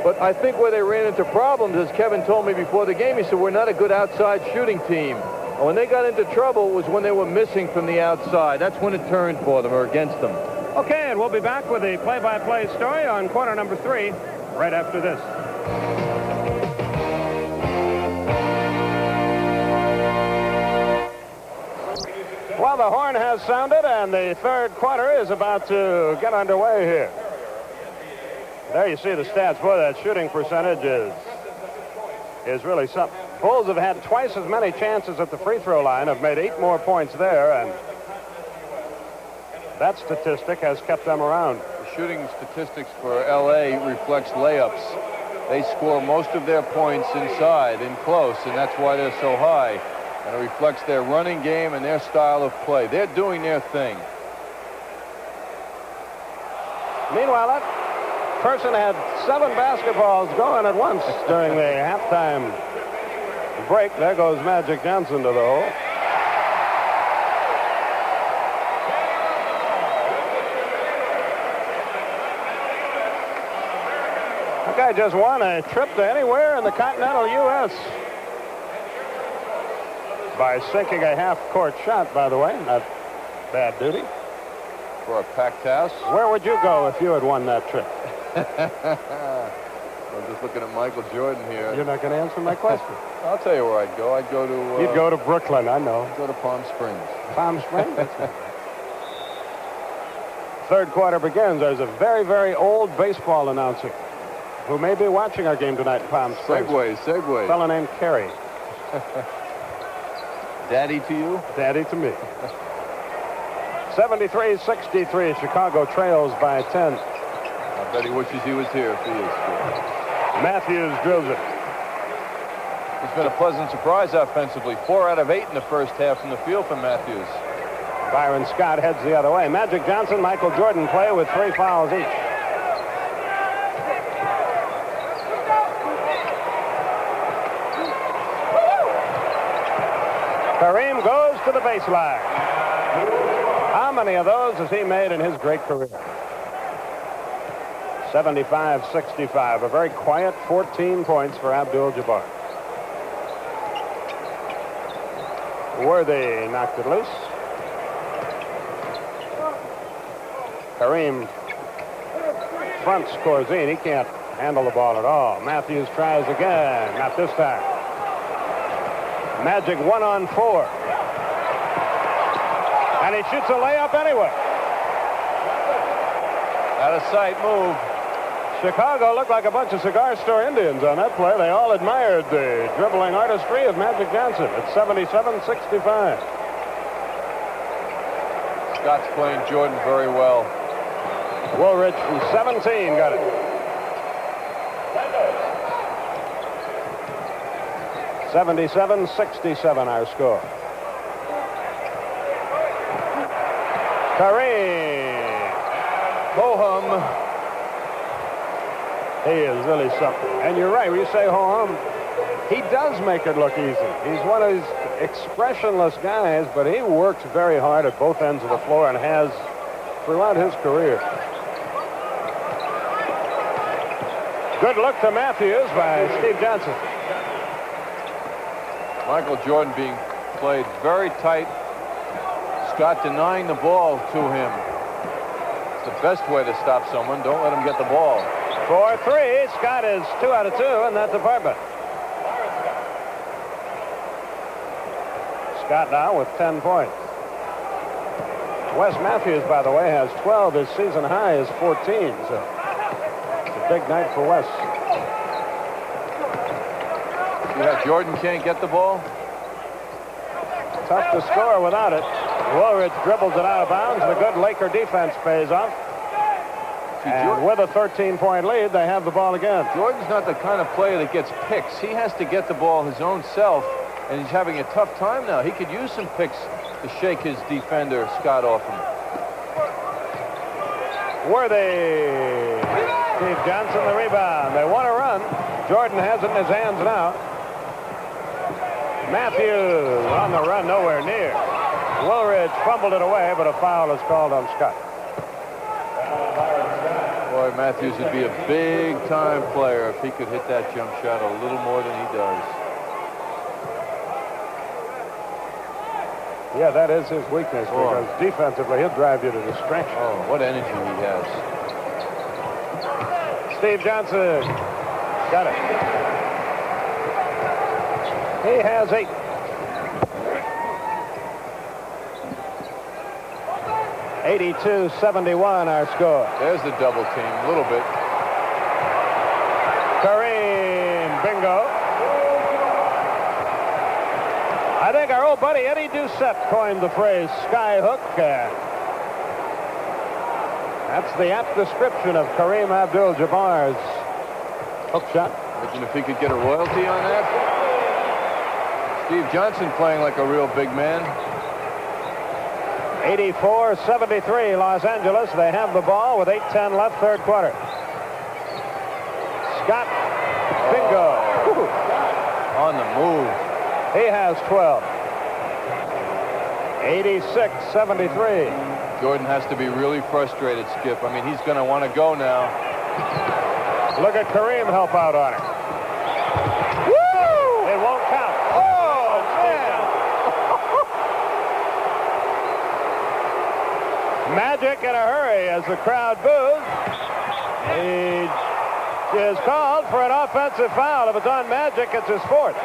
But I think where they ran into problems, as Kevin told me before the game, he said, we're not a good outside shooting team. And when they got into trouble was when they were missing from the outside. That's when it turned for them or against them. Okay, and we'll be back with the play-by-play story on quarter number 3 right after this. Well, the horn has sounded, and the third quarter is about to get underway here. There you see the stats. Boy, that shooting percentage is really something. Bulls have had twice as many chances at the free throw line, have made 8 more points there, and that statistic has kept them around. The shooting statistics for L.A. reflects layups. They score most of their points inside, in close, and that's why they're so high. And it reflects their running game and their style of play. They're doing their thing. Meanwhile, that person had 7 basketballs going at once during the halftime break. There goes Magic Johnson to the hole. That guy just won a trip to anywhere in the continental U.S. by sinking a half-court shot, by the way. Not bad duty. For a packed house. Where would you go if you had won that trip? I'm just looking at Michael Jordan here. You're not going to answer my question. I'll tell you where I'd go. I'd go to... You'd go to Brooklyn, I know. I'd go to Palm Springs. Palm Springs? That's right. Third quarter begins. There's a very, very old baseball announcer who may be watching our game tonight in Palm Springs. Segue. A fellow named Kerry. Daddy to you? Daddy to me. 73-63. Chicago trails by 10. I bet he wishes he was here if he is. Matthews drills it. It's been a pleasant surprise offensively. 4 out of 8 in the first half from the field for Matthews. Byron Scott heads the other way. Magic Johnson, Michael Jordan play with 3 fouls each. Kareem goes to the baseline. How many of those has he made in his great career? 75-65. A very quiet 14 points for Abdul-Jabbar. Worthy knocked it loose. Kareem front scores in. He can't handle the ball at all. Matthews tries again. Not this time. Magic 1-on-4. And he shoots a layup anyway. Out of sight move. Chicago looked like a bunch of cigar store Indians on that play. They all admired the dribbling artistry of Magic Johnson at 77-65. Scott's playing Jordan very well. Woolridge from 17 got it. 77-67 our score. Kareem. Ho-hum. He is really something. And you're right, when you say ho-hum, he does make it look easy. He's one of these expressionless guys, but he works very hard at both ends of the floor and has throughout his career. Good look to Matthews by Steve Johnson. Michael Jordan being played very tight. Scott denying the ball to him. It's the best way to stop someone. Don't let him get the ball. For 3, Scott is 2 out of 2 in that department. Scott now with 10 points. Wes Matthews, by the way, has 12. His season high is 14, so it's a big night for Wes. Yeah, Jordan can't get the ball. Tough to score without it. Woolridge dribbles it out of bounds. The good Laker defense pays off. And with a 13-point lead, they have the ball again. Jordan's not the kind of player that gets picks. He has to get the ball his own self, and he's having a tough time now. He could use some picks to shake his defender, Scott, off him. Worthy. Steve Johnson, the rebound. They want to run. Jordan has it in his hands now. Matthews on the run, nowhere near. Woolridge fumbled it away, but a foul is called on Scott. Boy, Matthews would be a big-time player if he could hit that jump shot a little more than he does. Yeah, that is his weakness, because defensively he'll drive you to distraction. Oh, what energy he has. Steve Johnson got it. He has 8. (82-71) our score. There's the double team, a little bit. Kareem, bingo. I think our old buddy Eddie Doucette coined the phrase sky hook. That's the apt description of Kareem Abdul-Jabbar's hook shot. Imagine if he could get a royalty on that. Steve Johnson playing like a real big man. 84-73 Los Angeles. They have the ball with 8:10 left, third quarter. Scott, bingo. On the move. He has 12. 86-73. Jordan has to be really frustrated, Skip. I mean, he's going to want to go now. Look at Kareem help out on it. Woo! It won't count. Oh, man. Magic in a hurry as the crowd boos. He is called for an offensive foul. If it's on Magic, it's his fourth.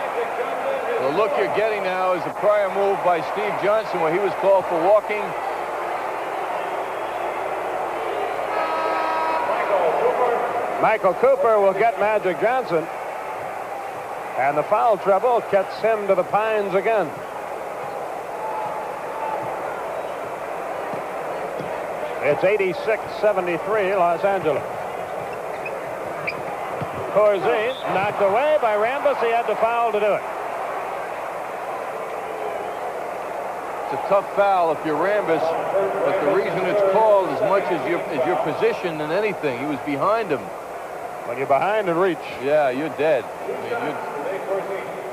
The look you're getting now is the prior move by Steve Johnson where he was called for walking. Michael Cooper will get Magic Johnson. And the foul trouble gets him to the pines again. It's 86-73, Los Angeles. Corzine knocked away by Rambis. He had the foul to do it. It's a tough foul if you're Rambis, but the reason it's called as much as your position than anything. He was behind him. When you're behind and reach. Yeah, you're dead. I mean,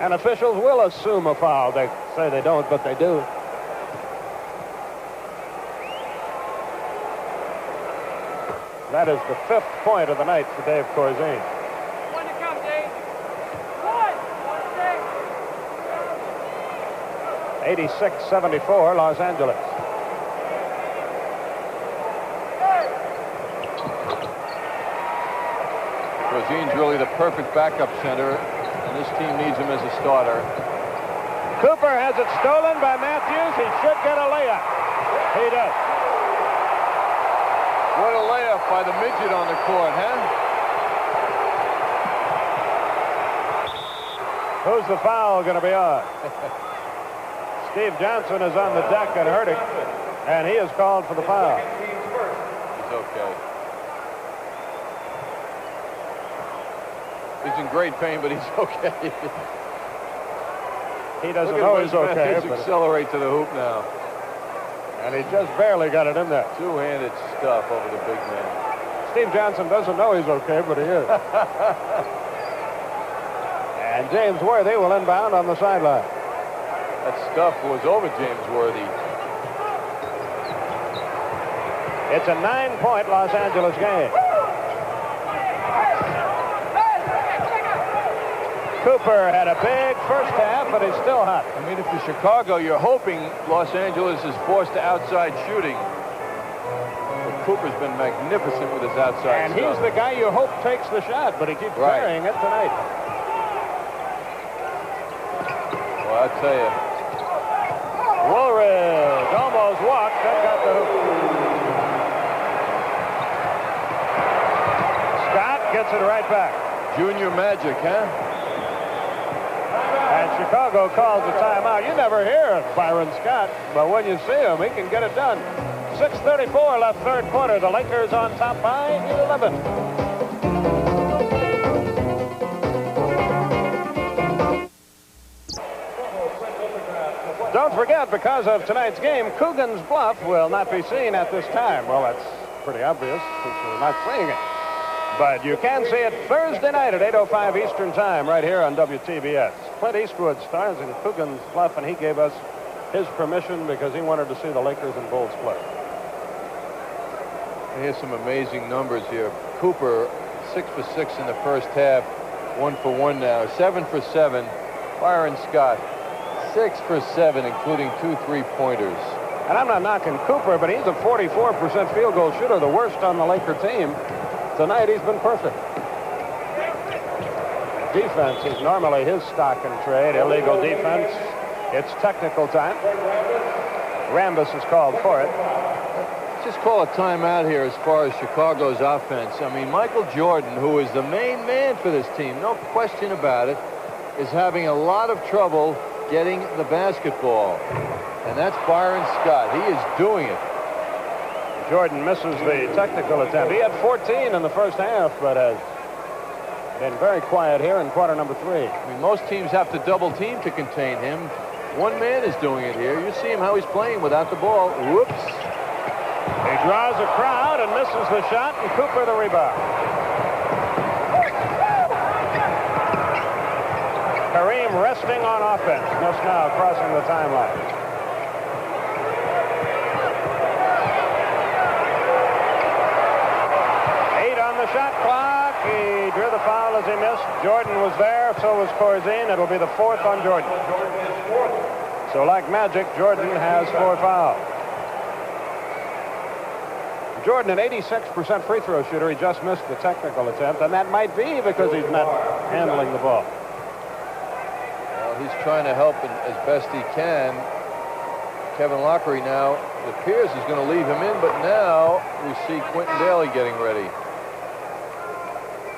and officials will assume a foul. They say they don't, but they do. That is the 5th point of the night for Dave Corzine. 86-74, Los Angeles. Corzine's really the perfect backup center, and this team needs him as a starter. Cooper has it stolen by Matthews. He should get a layup. He does. What a layup by the midget on the court, huh? Who's the foul going to be on? Steve Johnson is on the deck and hurting, and he is called for the foul. He's okay. He's in great pain, but he's okay. He doesn't know he's okay. He's accelerate to the hoop now. And he just barely got it in there. Two-handed stuff over the big man. Steve Johnson doesn't know he's okay, but he is. And James Worthy will inbound on the sideline. That stuff was over James Worthy. It's a 9-point Los Angeles game. Cooper had a big first half, but he's still hot. I mean, if you're Chicago, you're hoping Los Angeles is forced to outside shooting. But Cooper's been magnificent with his outside and he's the guy you hope takes the shot, but he keeps burying it tonight. Well, I'll tell you. Woolridge almost walked and got the hoop. Scott gets it right back. Junior Magic, huh? And Chicago calls a timeout. You never hear Byron Scott, but when you see him, he can get it done. 6:34 left third quarter. The Lakers on top by 11. Don't forget, because of tonight's game, Coogan's Bluff will not be seen at this time. Well, that's pretty obvious since we're not seeing it. But you can see it Thursday night at 8:05 Eastern Time right here on WTBS. Clint Eastwood stars in Coogan's Bluff, and he gave us his permission because he wanted to see the Lakers and Bulls play. Here's some amazing numbers here. Cooper, 6 for 6 in the first half, 1 for 1 now, 7 for 7. Byron Scott, 6 for 7, including 2 3-pointers. And I'm not knocking Cooper, but he's a 44% field goal shooter, the worst on the Laker team. Tonight he's been perfect. Defense is normally his stock and trade. Illegal defense. It's technical time. Rambis is called for it. Just call a timeout here as far as Chicago's offense. I mean, Michael Jordan, who is the main man for this team, no question about it, is having a lot of trouble getting the basketball. And that's Byron Scott. He is doing it. Jordan misses the technical attempt. He had 14 in the first half, but has been very quiet here in quarter number 3. I mean, most teams have to double team to contain him. One man is doing it here. You see him how he's playing without the ball. Whoops. He draws a crowd and misses the shot, and Cooper the rebound. Kareem resting on offense just now, crossing the timeline. The shot clock. He drew the foul as he missed. Jordan was there, so was Corzine. It'll be the 4th on Jordan. So like magic, Jordan has 4 fouls. Jordan, an 86% free throw shooter. He just missed the technical attempt, and that might be because he's not handling the ball. Well, he's trying to help as best he can. Kevin Lockery now, it appears he's going to leave him in, but now we see Quentin Daly getting ready.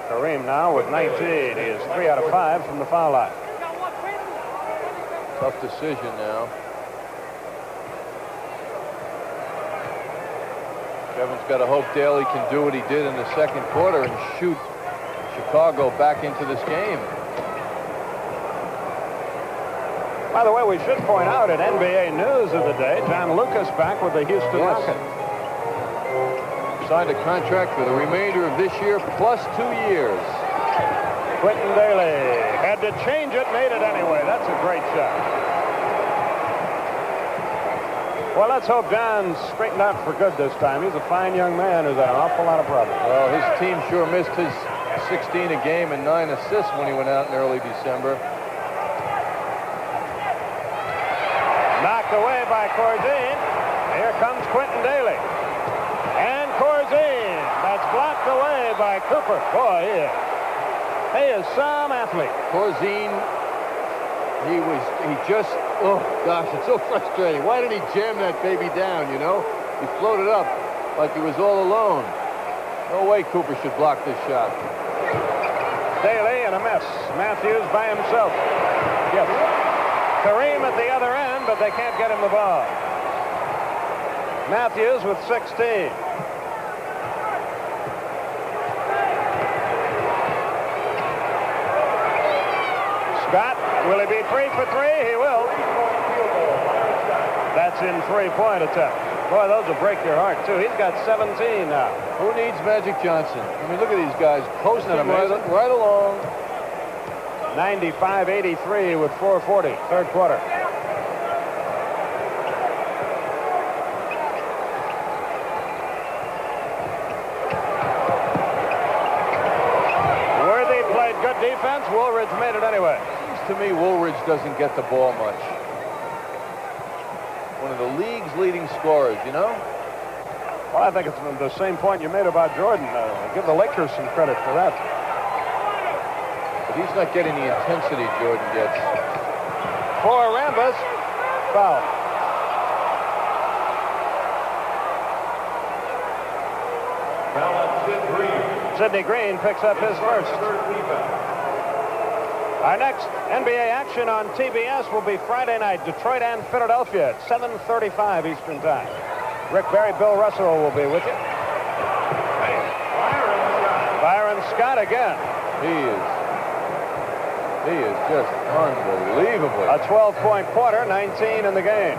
Kareem now with 19. He is 3 out of 5 from the foul line. Tough decision now. Kevin's got to hope Daly can do what he did in the second quarter and shoot Chicago back into this game. By the way, we should point out at NBA News of the day, John Lucas back with the Houston Rockets. Signed a contract for the remainder of this year plus 2 years. Quentin Daly had to change it, made it anyway. That's a great shot. Well, let's hope John's straightened out for good this time. He's a fine young man who's had an awful lot of problems. Well, his team sure missed his 16 a game and 9 assists when he went out in early December. Knocked away by Corzine. Here comes Quentin Daly. And Corzine. That's blocked away by Cooper. Boy, he is some athlete. Corzine, he just, oh gosh, it's so frustrating. Why didn't he jam that baby down, you know? He floated up like he was all alone. No way Cooper should block this shot. Daly in a mess. Matthews by himself. Yes. Kareem at the other end, but they can't get him the ball. Matthews with 16. Scott, will he be free for 3? He will. That's in three-point attempt. Boy, those will break your heart, too. He's got 17 now. Who needs Magic Johnson? I mean, look at these guys posting right along. 95-83 with 4:40, third quarter. Worthy played good defense. Woolridge made it anyway. Seems to me Woolridge doesn't get the ball much. One of the league's leading scorers, you know? Well, I think it's the same point you made about Jordan. Give the Lakers some credit for that. But he's not getting the intensity Jordan gets. For Rambus, foul. Sidney Green picks up his first. Our next NBA action on TBS will be Friday night, Detroit and Philadelphia at 7:35 Eastern Time. Rick Barry, Bill Russell will be with you. Byron Scott again. He is just unbelievable. A 12-point quarter, 19 in the game.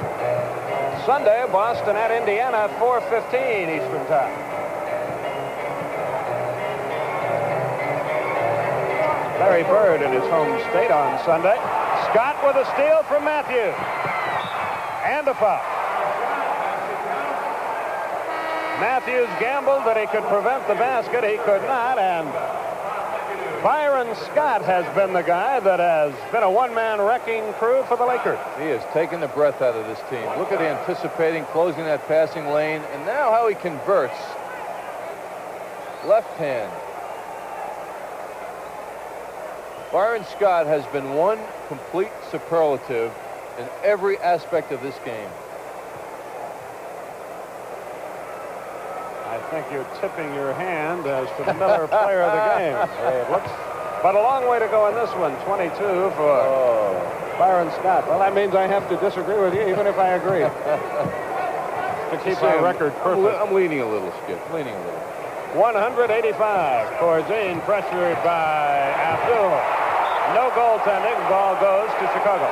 Sunday, Boston at Indiana, 4:15 Eastern Time. Larry Bird in his home state on Sunday. Scott with a steal from Matthews. And a foul. Matthews gambled that he could prevent the basket. He could not, and Byron Scott has been the guy that has been a one-man wrecking crew for the Lakers. He has taken the breath out of this team. Look at anticipating, closing that passing lane, and now how he converts. Left hand. Byron Scott has been one complete superlative in every aspect of this game. I think you're tipping your hand as to the Miller player of the game. It looks, but a long way to go in this one. 22 for Byron Scott. Well, that means I have to disagree with you, even if I agree. To keep our record perfect. I'm leaning a little, Skip. Leaning a little. 185. Corzine pressured by Abdul. No goaltending. Ball goes to Chicago.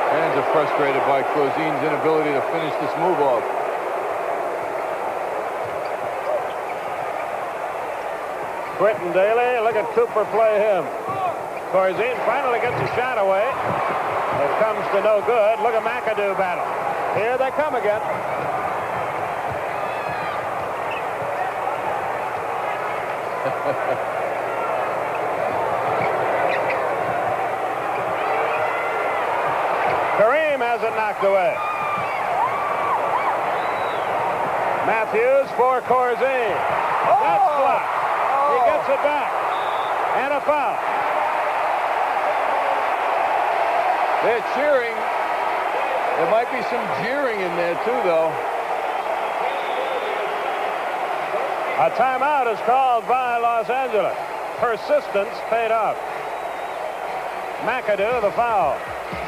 Fans are frustrated by Corzine's inability to finish this move off. Quentin Daly, look at Cooper play him. Corzine finally gets a shot away. It comes to no good. Look at McAdoo battle. Here they come again. Kareem has it knocked away. Matthews for Corzine. That's blocked. He gets it back. And a foul. They're cheering. There might be some jeering in there, too, though. A timeout is called by Los Angeles. Persistence paid off. McAdoo, the foul.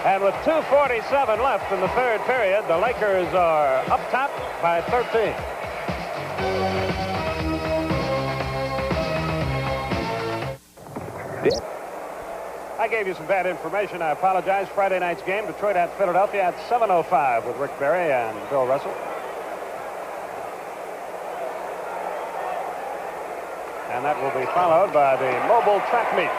And with 2:47 left in the third period, the Lakers are up top by 13. I gave you some bad information. I apologize. Friday night's game, Detroit at Philadelphia at 7:05 with Rick Barry and Bill Russell. And that will be followed by the mobile track meet.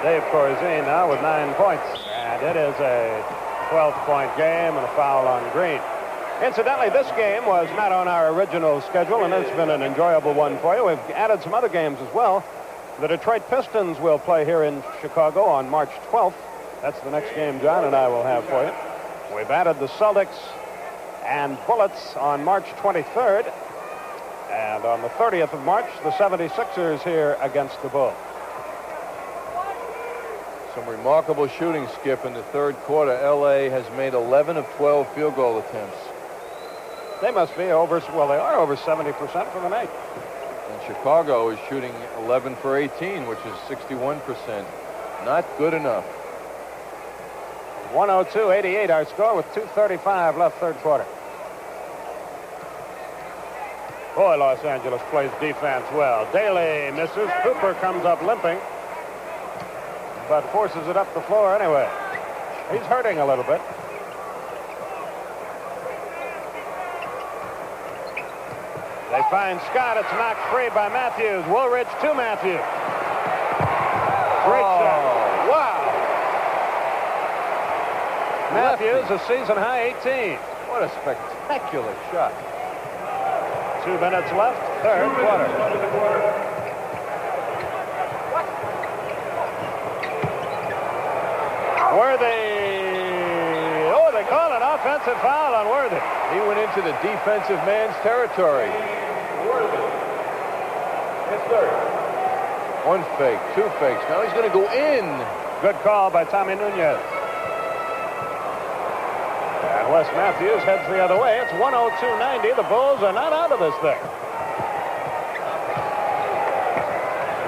Dave Corzine now with 9 points. And it is a 12-point game and a foul on Green. Incidentally, this game was not on our original schedule, and it's been an enjoyable one for you. We've added some other games as well. The Detroit Pistons will play here in Chicago on March 12th. That's the next game John and I will have for you. We've added the Celtics and Bullets on March 23rd. And on the 30th of March, the 76ers here against the Bulls. Some remarkable shooting, Skip, in the third quarter. L.A. has made 11 of 12 field goal attempts. They must be over, well, they are over 70% for the night. And Chicago is shooting 11 for 18, which is 61%. Not good enough. 102-88 our score with 2:35 left third quarter. Boy, Los Angeles plays defense well. Daly misses. Cooper comes up limping, but forces it up the floor anyway. He's hurting a little bit. They find Scott. It's knocked free by Matthews. Woolridge to Matthews. Great shot. Wow. Matthews, a season high 18. What a spectacular shot. 2 minutes left, third quarter. Worthy. Oh, they call an offensive foul on Worthy. He went into the defensive man's territory. One fake, 2 fakes. Now he's going to go in. Good call by Tommy Nunez. And Wes Matthews heads the other way. It's 102-90. The Bulls are not out of this thing.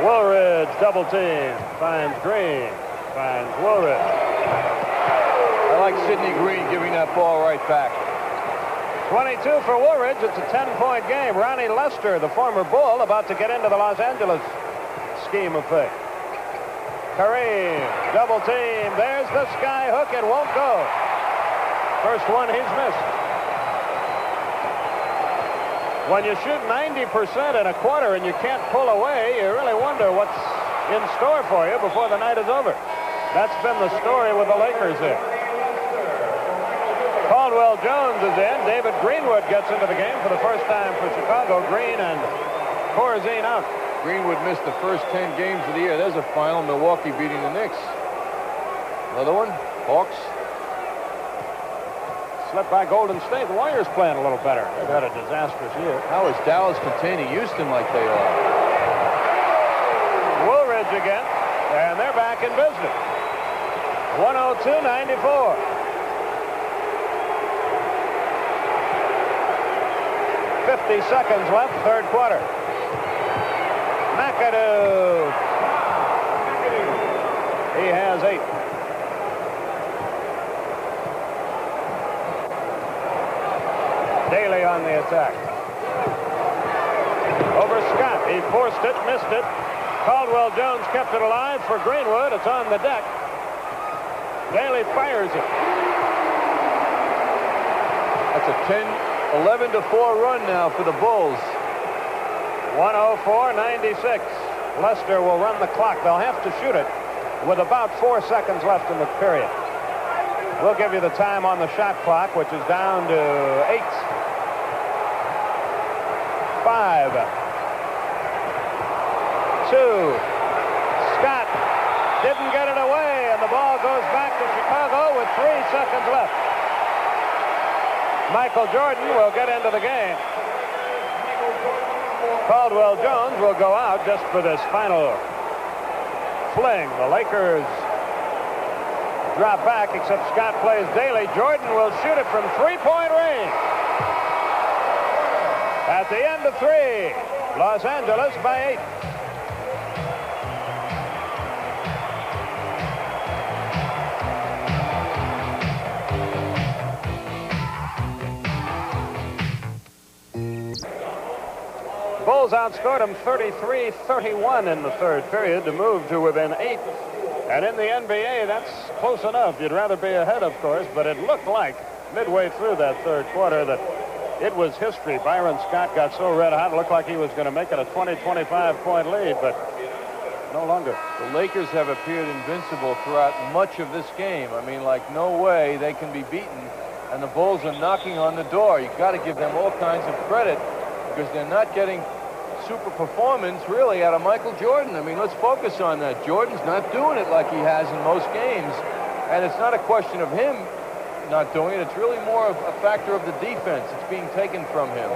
Woolridge double team. Finds Green. Finds Woolridge. I like Sidney Green giving that ball right back. 22 for Woolridge. It's a 10-point game. Ronnie Lester, the former Bull, about to get into the Los Angeles scheme of things. Kareem, double team. There's the sky hook. It won't go. First one he's missed. When you shoot 90% in a quarter and you can't pull away, you really wonder what's in store for you before the night is over. That's been the story with the Lakers here. Caldwell Jones is in. David Greenwood gets into the game for the first time for Chicago. Green and Corzine out. Greenwood missed the first 10 games of the year. There's a final. Milwaukee beating the Knicks. Another one. Hawks. Slipped by Golden State. The Warriors playing a little better. They've had a disastrous year. How is Dallas containing Houston like they are? Woolridge again. And they're back in business. 102-94. 50 seconds left, third quarter. McAdoo. He has 8. Daly on the attack. Over Scott. He forced it, missed it. Caldwell Jones kept it alive for Greenwood. It's on the deck. Daly fires it. That's a 11-4 run now for the Bulls. 104-96. Lester will run the clock. They'll have to shoot it with about 4 seconds left in the period. We'll give you the time on the shot clock, which is down to 8. 5. 2. Scott didn't get it away, and the ball goes back to Chicago with 3 seconds left. Michael Jordan will get into the game. Caldwell Jones will go out just for this final fling. The Lakers drop back, except Scott plays Daly. Jordan will shoot it from three-point range. At the end of 3, Los Angeles by 8. Bulls outscored them 33-31 in the third period to move to within 8. And in the NBA, that's close enough. You'd rather be ahead, of course, but it looked like midway through that third quarter that it was history. Byron Scott got so red hot, it looked like he was going to make it a 20-25 point lead, but no longer. The Lakers have appeared invincible throughout much of this game. I mean, like, no way they can be beaten, and the Bulls are knocking on the door. You've got to give them all kinds of credit because they're not getting super performance really out of Michael Jordan. I mean, let's focus on that. Jordan's not doing it like he has in most games, and it's not a question of him not doing it. It's really more of a factor of the defense. It's being taken from him.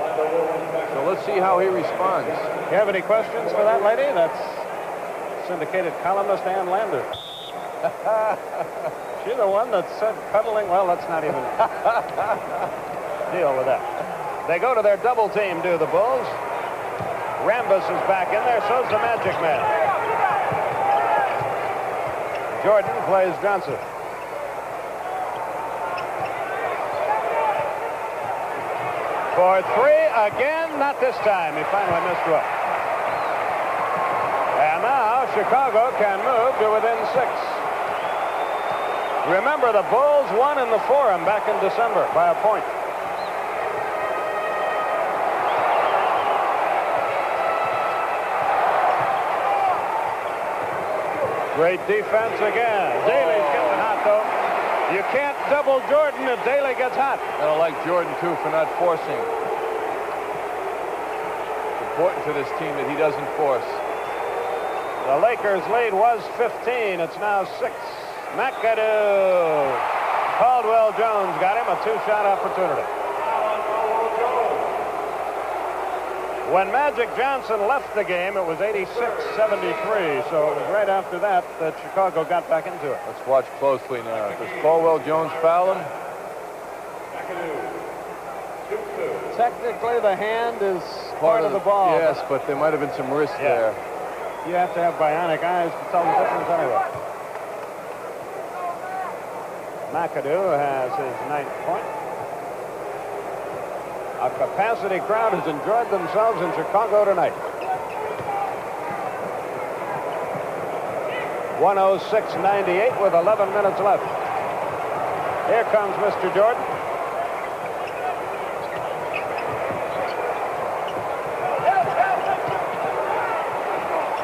So let's see how he responds. You have any questions for that lady? That's syndicated columnist Ann Lander. She's the one that said cuddling. Well, let's not even deal with that. They go to their double team, do the Bulls. Rambis is back in there, so's the Magic Man. Jordan plays Johnson. For 3 again, not this time. He finally missed one. And now Chicago can move to within 6. Remember, the Bulls won in the Forum back in December by a point. Great defense again. Daly's getting hot, though. You can't double Jordan if Daly gets hot. I don't like Jordan, too, for not forcing. It's important for this team that he doesn't force. The Lakers' lead was 15. It's now 6. McAdoo. Caldwell Jones got him a 2-shot opportunity. When Magic Johnson left the game, it was 86-73, so it was right after that that Chicago got back into it. Let's watch closely now. Does Caldwell Jones foul him? Technically, the hand is part of the ball. Yes, but there might have been some wrist there. You have to have bionic eyes to tell the difference anyway. McAdoo has his 9th point. A capacity crowd has enjoyed themselves in Chicago tonight. 106-98 with 11 minutes left. Here comes Mr. Jordan.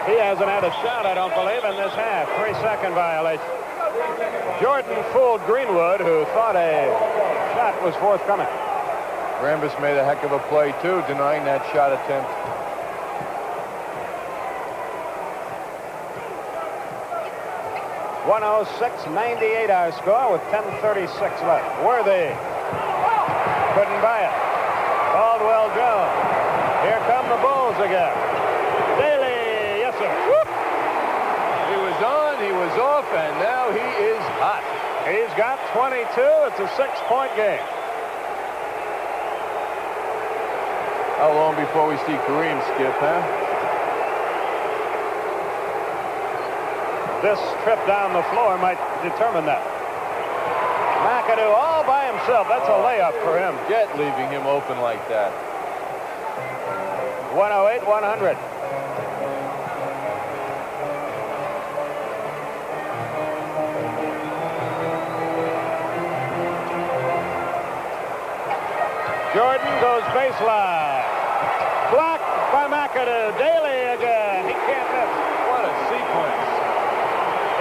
He hasn't had a shot, I don't believe, in this half. 3-second violation. Jordan fooled Greenwood, who thought a shot was forthcoming. Rambis made a heck of a play, too, denying that shot attempt. (106-98) our score with 10:36 left. Worthy couldn't buy it. Caldwell Jones. Here come the Bulls again. Daly, yes sir. Whoop. He was on, he was off, and now he is hot. He's got 22. It's a 6-point game. How long before we see Kareem, Skip, huh? This trip down the floor might determine that. McAdoo all by himself. That's a layup for him. Get leaving him open like that. 108-100. Jordan goes baseline. Blocked by McAdoo. Daly again. He can't miss. What a sequence.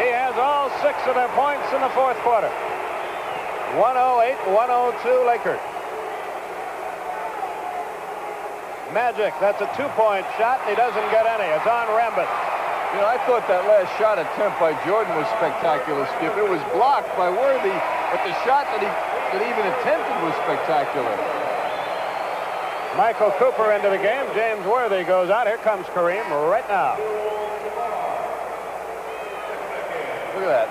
He has all 6 of their points in the fourth quarter. 108-102 Lakers. Magic, that's a 2-point shot, and he doesn't get any. It's on Rambis. You know, I thought that last shot attempt by Jordan was spectacular, Skip. It was blocked by Worthy, but the shot that he that even attempted was spectacular. Michael Cooper into the game. James Worthy goes out. Here comes Kareem right now. Look at that.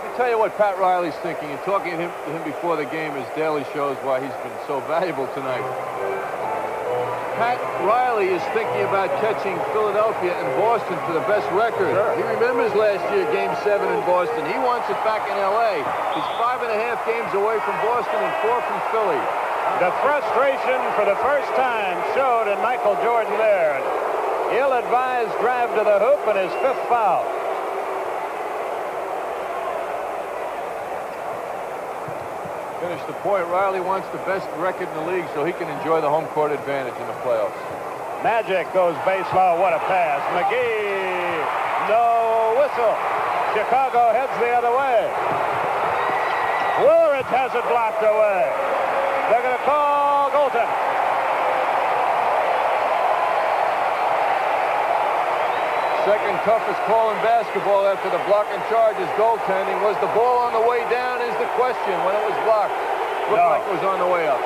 I'll tell you what Pat Riley's thinking, and talking to him before the game, his daily shows why he's been so valuable tonight. Pat Riley is thinking about catching Philadelphia and Boston for the best record. Sure. He remembers last year, Game 7 in Boston. He wants it back in L.A. He's 5.5 games away from Boston and 4 from Philly. The frustration for the first time showed in Michael Jordan there. Ill-advised drive to the hoop and his 5th foul. Finish the point. Riley wants the best record in the league so he can enjoy the home court advantage in the playoffs. Magic goes base low. What a pass. McGee. No whistle. Chicago heads the other way. Woolridge has it blocked away. They're going to call Golden. Second toughest call in basketball after the blocking charge is goaltending. Was the ball on the way down is the question when it was blocked. Looked like it was on the way up.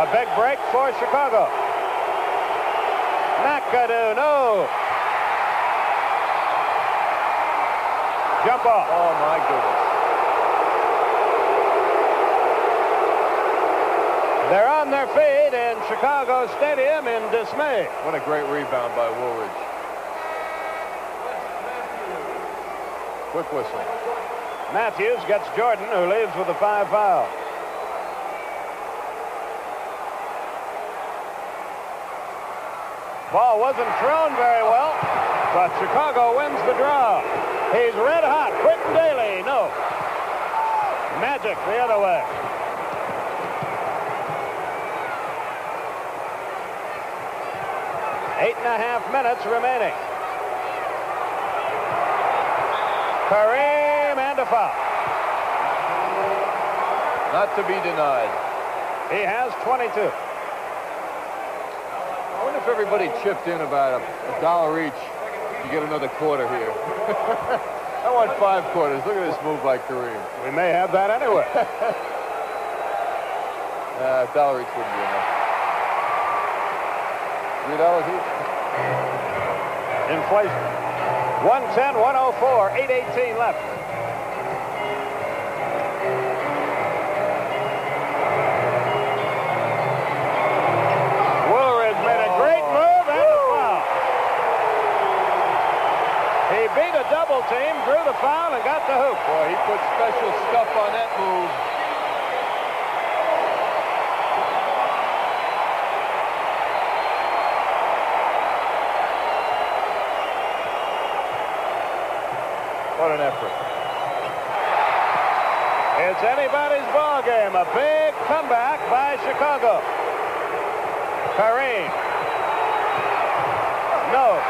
A big break for Chicago. McAdoo, no. Jump off. Oh, my goodness. They're on their feet in Chicago Stadium in dismay. What a great rebound by Woolridge. Quick whistle. Matthews gets Jordan, who leaves with a 5 foul. Ball wasn't thrown very well, but Chicago wins the draw. He's red hot. Quentin Daly, no. Magic the other way. Eight and a half minutes remaining. Kareem and a foul. Not to be denied. He has 22. I wonder if everybody chipped in about $1 each to get another quarter here. I want 5 quarters. Look at this move by Kareem. We may have that anyway. $1 each wouldn't be enough. $3 each? Inflation. 110, 104, 8:18 left. Woolridge made a great move and a foul. He beat a double team, drew the foul, and got the hoop. Boy, he put special stuff on that move. What an effort. It's anybody's ball game. A big comeback by Chicago. Kareem. No.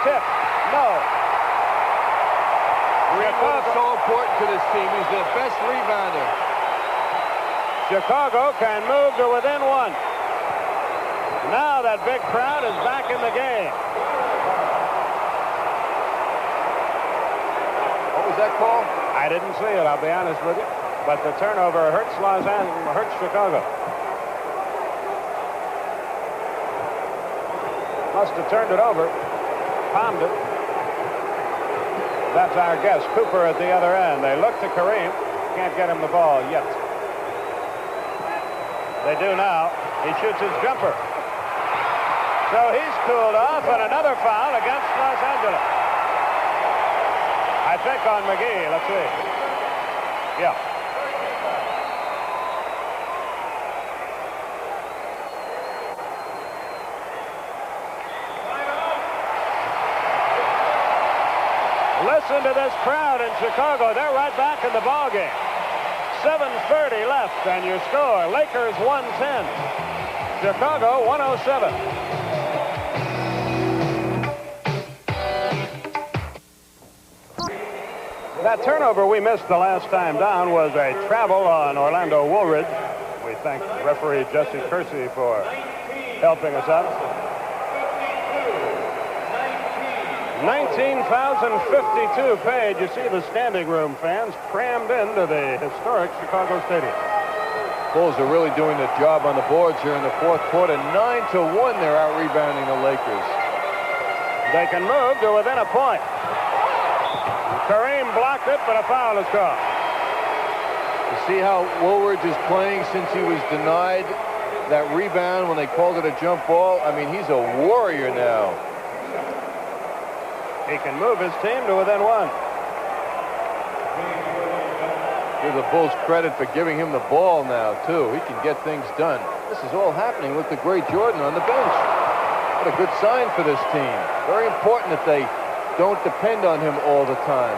Tip. No. Chicago so important to this team. He's the best rebounder. Chicago can move to within 1. Now that big crowd is back in the game. That call? I didn't see it, I'll be honest with you. But the turnover hurts Los Angeles, hurts Chicago. Must have turned it over, palmed it. That's our guess. Cooper at the other end. They look to Kareem. Can't get him the ball yet. They do now. He shoots his jumper. So he's cooled off, and another foul against Los Angeles. I think on McGee. Let's see. Yeah. Listen to this crowd in Chicago. They're right back in the ballgame. 7:30 left, and your score: Lakers 110, Chicago 107. That turnover we missed the last time down was a travel on Orlando Woolridge. We thank referee Jesse Kersey for helping us out. 19,052 Page. You see the standing room fans crammed into the historic Chicago Stadium. Bulls are really doing the job on the boards here in the fourth quarter. 9-1, they're out rebounding the Lakers. They can move to within a point. Kareem blocked it, but a foul is called. You see how Woolridge is playing since he was denied that rebound when they called it a jump ball? I mean, he's a warrior now. He can move his team to within one. Give the Bulls credit for giving him the ball now, too. He can get things done. This is all happening with the great Jordan on the bench. What a good sign for this team. Very important that they don't depend on him all the time.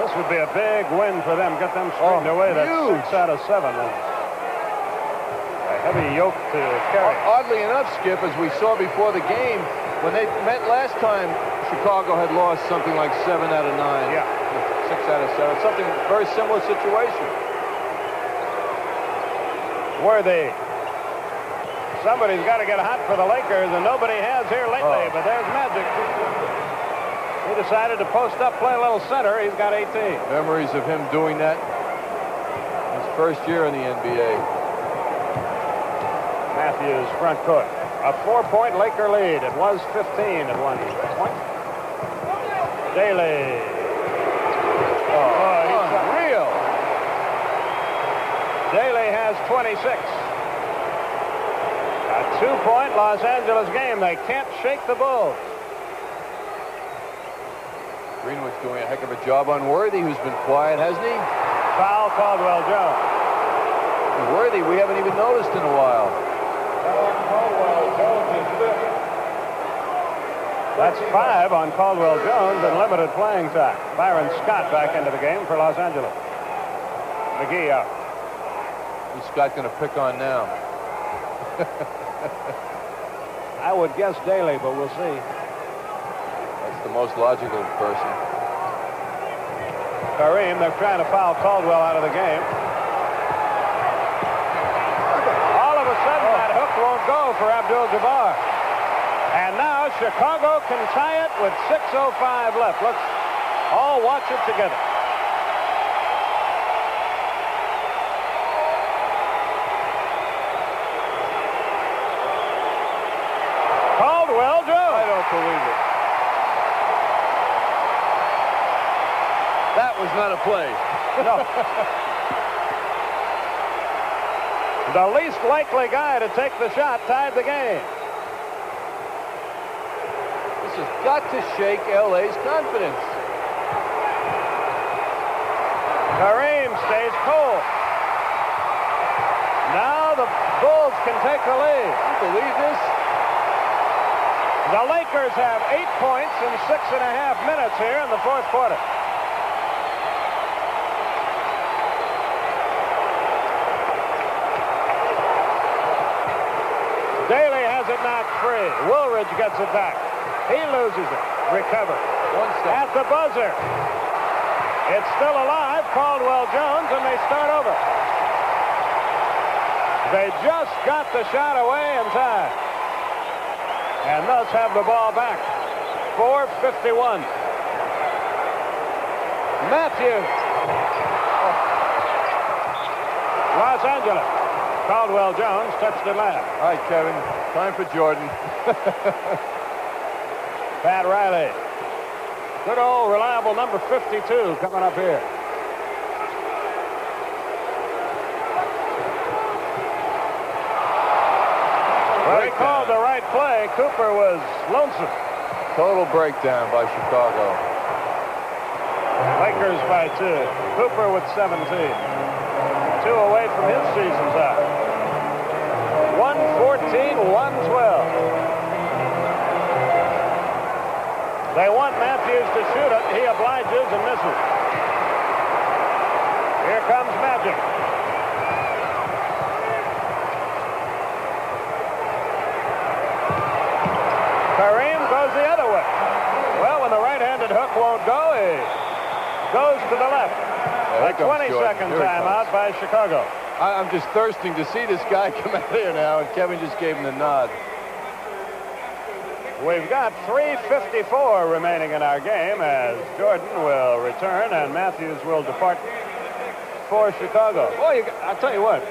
This would be a big win for them. Get them straightened away. That's huge. 6 out of 7. A heavy yoke to carry. Oddly enough, Skip, as we saw before the game, when they met last time, Chicago had lost something like 7 out of 9. Yeah. 6 out of 7. Something very similar situation. Worthy. Somebody's got to get hot for the Lakers, and nobody has here lately, but there's Magic. He decided to post up, play a little center. He's got 18. Memories of him doing that his first year in the NBA. Matthews front court. A 4-point Laker lead. It was 15 at one point. Daly. Unreal. Daly has 26. A 2-point Los Angeles game. They can't shake the Bulls. Greenwood's doing a heck of a job on Worthy, who's been quiet, hasn't he? Foul, Caldwell Jones. Worthy, we haven't even noticed in a while. That's 5 on Caldwell Jones and limited playing time. Byron Scott back into the game for Los Angeles. McGee out. Who's Scott going to pick on now? I would guess Daly, but we'll see. That's the most logical person. Kareem, they're trying to foul Caldwell out of the game. All of a sudden, that hook won't go for Abdul-Jabbar. And now Chicago can tie it with 6:05 left. Let's all watch it together. Caldwell Jones. I don't believe it. That was not a play. No. The least likely guy to take the shot tied the game. This has got to shake L.A.'s confidence. Kareem stays cold. Now the Bulls can take the lead. Can you believe this? The Lakers have 8 points in 6.5 minutes here in the fourth quarter. Daly has it knocked free. Woolridge gets it back. He loses it. Recover. At the buzzer. It's still alive. Caldwell Jones, and they start over. They just got the shot away in time. And thus have the ball back. 4:51. Matthews. Los Angeles. Caldwell Jones touched it last. All right, Kevin. Time for Jordan. Pat Riley. Good old reliable number 52 coming up here. Well, he called the right play. Cooper was lonesome. Total breakdown by Chicago. Lakers by 2. Cooper with 17. 2 away from his season's out. 114-112. They want Matthews to shoot it. He obliges and misses. Here comes Magic. Kareem goes the other way. Well, when the right-handed hook won't go, he goes to the left. A 20-second timeout by Chicago. I'm just thirsting to see this guy come out here now, and Kevin just gave him the nod. We've got 3:54 remaining in our game as Jordan will return and Matthews will depart for Chicago. Boy, I'll tell you what,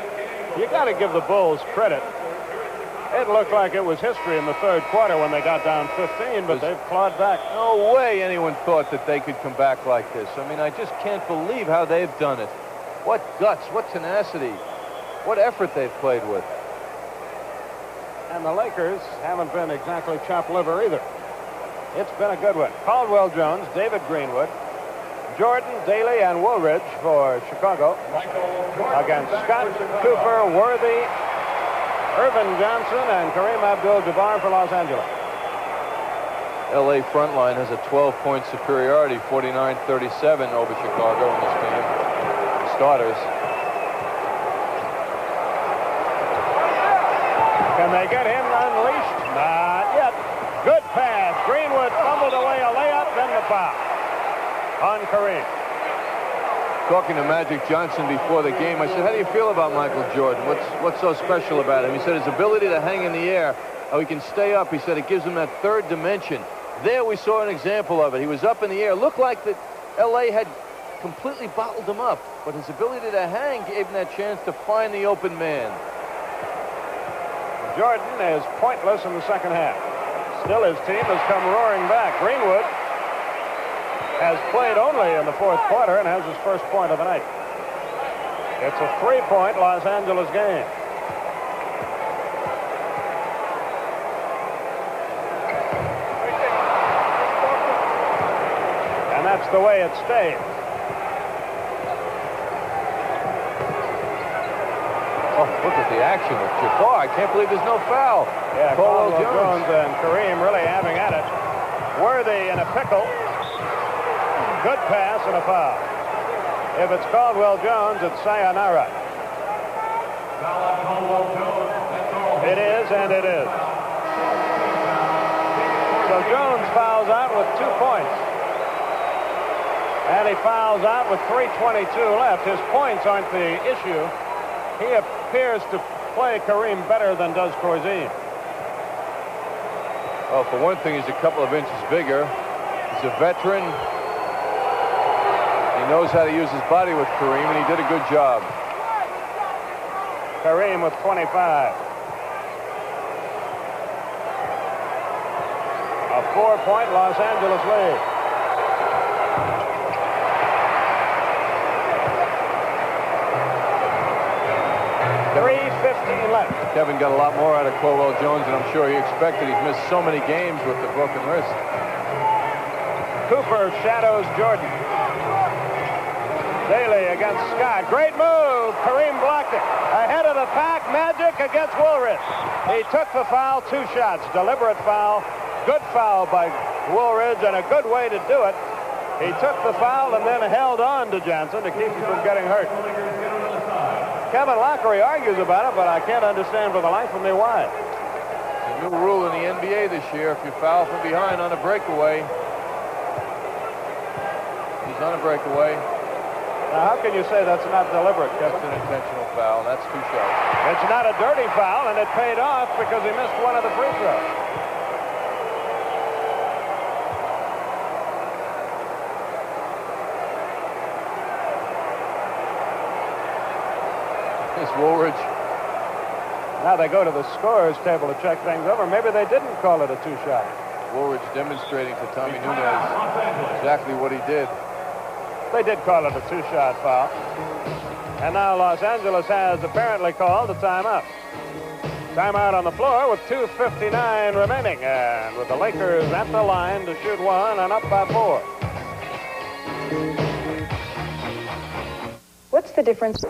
you got to give the Bulls credit. It looked like it was history in the third quarter when they got down 15, but they've clawed back. No way anyone thought that they could come back like this. I mean, I just can't believe how they've done it. What guts, what tenacity, what effort they've played with. And the Lakers haven't been exactly chopped liver either. It's been a good one. Caldwell Jones, David Greenwood, Jordan, Daly, and Woolridge for Chicago against Scott, Cooper, Worthy, Irvin Johnson, and Kareem Abdul-Jabbar for Los Angeles. L.A. front line has a 12-point superiority, 49-37 over Chicago in this game. The starters. Can they get him unleashed? Not yet. Good pass. Greenwood fumbled away a layup, then the foul on Kareem. Talking to Magic Johnson before the game, I said, how do you feel about Michael Jordan? What's so special about him? He said his ability to hang in the air, how he can stay up. He said it gives him that third dimension. There we saw an example of it. He was up in the air. Looked like that L.A. had completely bottled him up, but his ability to hang gave him that chance to find the open man. Jordan is pointless in the second half. Still, his team has come roaring back. Greenwood has played only in the fourth quarter and has his first point of the night. It's a 3-point Los Angeles game. And that's the way it stays. Oh, look at the action with Jabbar. I can't believe there's no foul. Yeah, Caldwell Jones and Kareem really having at it. Worthy in a pickle. Good pass and a foul. If it's Caldwell Jones, it's sayonara. It is, and it is. So Jones fouls out with 2 points. And he fouls out with 3:22 left. His points aren't the issue. He appears to play Kareem better than does Corzine. Well, for one thing, he's a couple of inches bigger. He's a veteran. He knows how to use his body with Kareem, and he did a good job. Kareem with 25. A 4-point Los Angeles lead. .3:15 left. Kevin got a lot more out of Caldwell Jones than I'm sure he expected. He's missed so many games with the broken wrist. Cooper shadows Jordan. Daly against Scott. Great move. Kareem blocked it. Ahead of the pack, Magic against Woolridge. He took the foul, 2 shots. Deliberate foul. Good foul by Woolridge and a good way to do it. He took the foul and then held on to Johnson to keep him from getting hurt. Kevin Lockery argues about it, but I can't understand for the life of me why. It's a new rule in the NBA this year. If you foul from behind on a breakaway, he's on a breakaway. Now, how can you say that's not deliberate, Kevin? It's an intentional foul, and that's 2 shots. It's not a dirty foul, and it paid off because he missed one of the free throws. It's Woolridge. Now they go to the scorer's table to check things over. Maybe they didn't call it a 2-shot. Woolridge demonstrating to Tommy Nunez exactly what he did. They did call it a 2-shot foul. And now Los Angeles has apparently called a timeout. Timeout on the floor with 2:59 remaining. And with the Lakers at the line to shoot 1 and up by 4. What's the difference?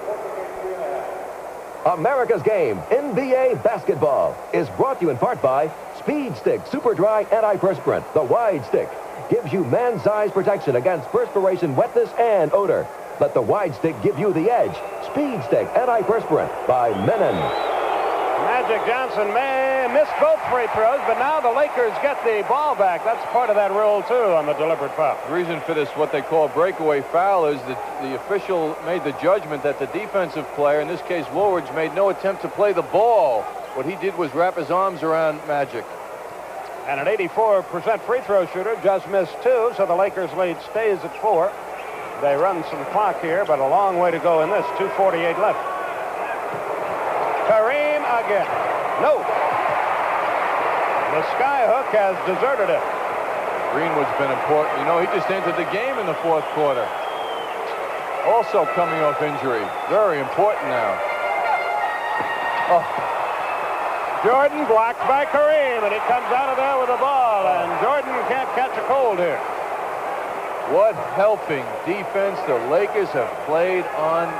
America's Game, NBA Basketball, is brought to you in part by Speed Stick Super Dry Antiperspirant. The Wide Stick gives you man-size protection against perspiration, wetness, and odor. Let the Wide Stick give you the edge. Speed Stick Antiperspirant by Menon. Magic Johnson may miss both free throws, but now the Lakers get the ball back. That's part of that rule, too, on the deliberate foul. The reason for this, what they call a breakaway foul, is that the official made the judgment that the defensive player, in this case Woolridge, made no attempt to play the ball. What he did was wrap his arms around Magic. And an 84% free throw shooter just missed 2, so the Lakers lead stays at 4. They run some clock here, but a long way to go in this. 2:48 left. Kareem again. No. The skyhook has deserted it. Greenwood's been important. You know, he just entered the game in the 4th quarter. Also coming off injury. Very important now. Oh. Jordan blocked by Kareem, and he comes out of there with the ball, and Jordan can't catch a cold here. What helping defense the Lakers have played on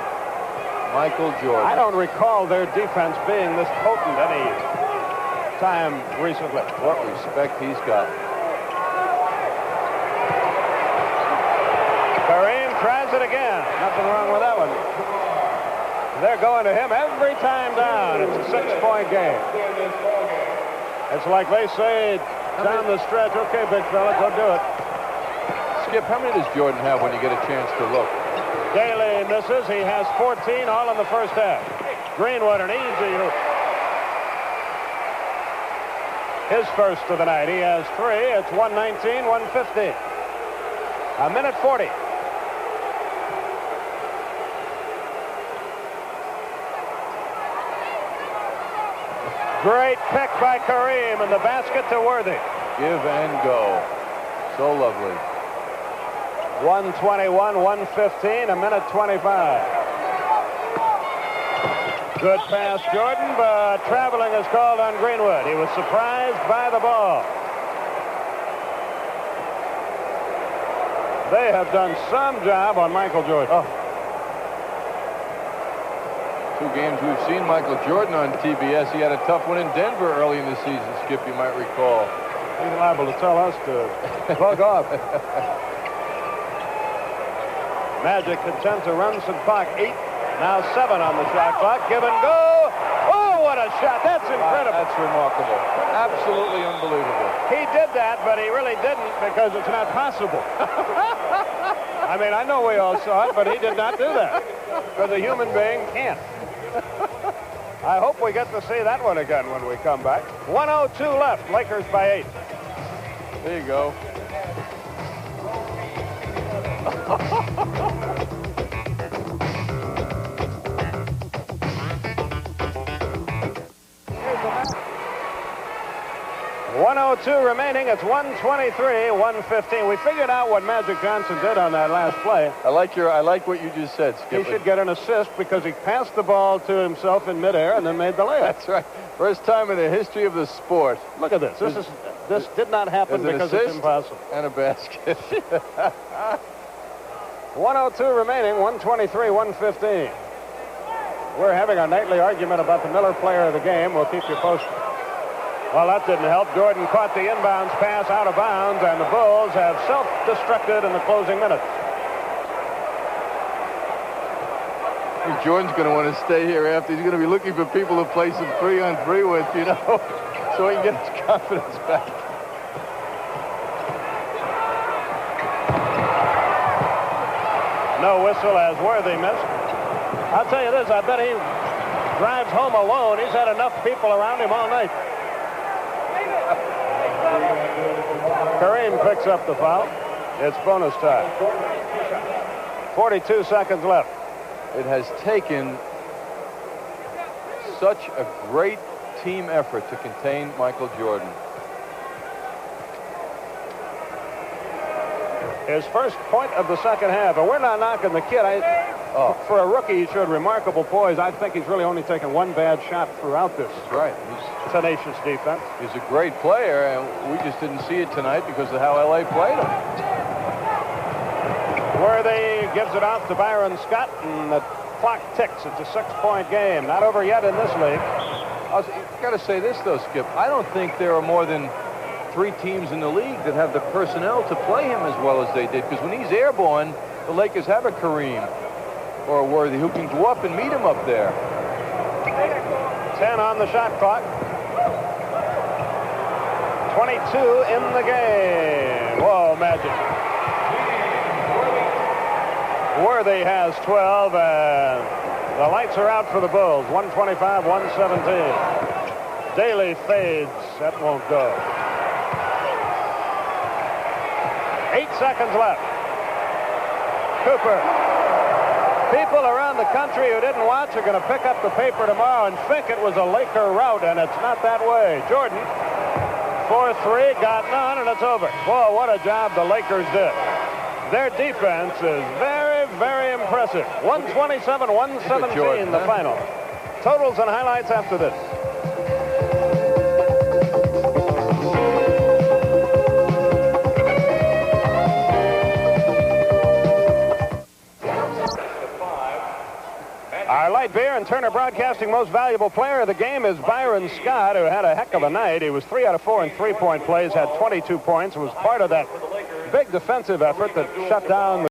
Michael Jordan. I don't recall their defense being this potent any time recently. What respect he's got. Kareem tries it again. Nothing wrong with that one. They're going to him every time down. It's a 6-point game. It's like they say down the stretch, okay, big fella, go do it. Skip, how many does Jordan have when you get a chance to look? Daly misses. He has 14, all in the first half. Greenwood, an easy hoop. His first of the night. He has 3. It's 119, 150. A minute 40. Great pick by Kareem, and the basket to Worthy. Give and go. So lovely. 121, 115, a minute 25. Good pass, Jordan, but traveling is called on Greenwood. He was surprised by the ball. They have done some job on Michael Jordan. Oh. 2 games we've seen Michael Jordan on TBS. He had a tough one in Denver early in the season, Skip, you might recall. He's liable to tell us to bug off. Magic content to run some clock. 8, now 7 on the shot clock. Give and go. Oh, what a shot. That's incredible. That's remarkable. Absolutely unbelievable. He did that, but he really didn't because it's not possible. I mean, I know we all saw it, but he did not do that because a human being can't. I hope we get to see that one again when we come back. 1:02 left. Lakers by 8. There you go. .102 remaining. It's 123, 115. We figured out what Magic Johnson did on that last play. I like what you just said, Skip. He should get an assist because he passed the ball to himself in midair and then made the layup. That's right. First time in the history of the sport. Look at this. This did not happen because it's impossible. And a basket. 102 remaining. 123, 115. We're having a nightly argument about the Miller player of the game. We'll keep you posted. Well, that didn't help. Jordan caught the inbounds pass out of bounds, and the Bulls have self-destructed in the closing minutes. I think Jordan's going to want to stay here after. He's going to be looking for people to play some 3-on-3 with, you know, so he can get his confidence back. No whistle as Worthy missed. I'll tell you this, I bet he drives home alone. He's had enough people around him all night. Kareem picks up the foul. It's bonus time. 42 seconds left. It has taken such a great team effort to contain Michael Jordan. His first point of the second half, and we're not knocking the kid. For a rookie, he showed remarkable poise. I think he's really only taken one bad shot throughout this. That's right. He's tenacious defense. He's a great player, and we just didn't see it tonight because of how L.A. played him. Worthy gives it off to Byron Scott, and the clock ticks. It's a 6-point game. Not over yet in this league. You've got to say this, though, Skip. I don't think there are more than 3 teams in the league that have the personnel to play him as well as they did. Because when he's airborne, the Lakers have a Kareem or a Worthy who can go up and meet him up there. 10 on the shot clock. 22 in the game. Whoa, Magic. Worthy has 12, and the lights are out for the Bulls. 125, 117. Daly fades. That won't go. seconds left. Cooper. People around the country who didn't watch are going to pick up the paper tomorrow and think it was a Laker rout, and it's not that way. Jordan, 4-3, got none, and it's over. Boy, what a job the Lakers did. Their defense is very, very impressive. 127-117, the final. Totals and highlights after this. Our Light Beer and Turner Broadcasting most valuable player of the game is Byron Scott, who had a heck of a night. He was 3 out of 4 in three-point plays, had 22 points, was part of that big defensive effort that shut down the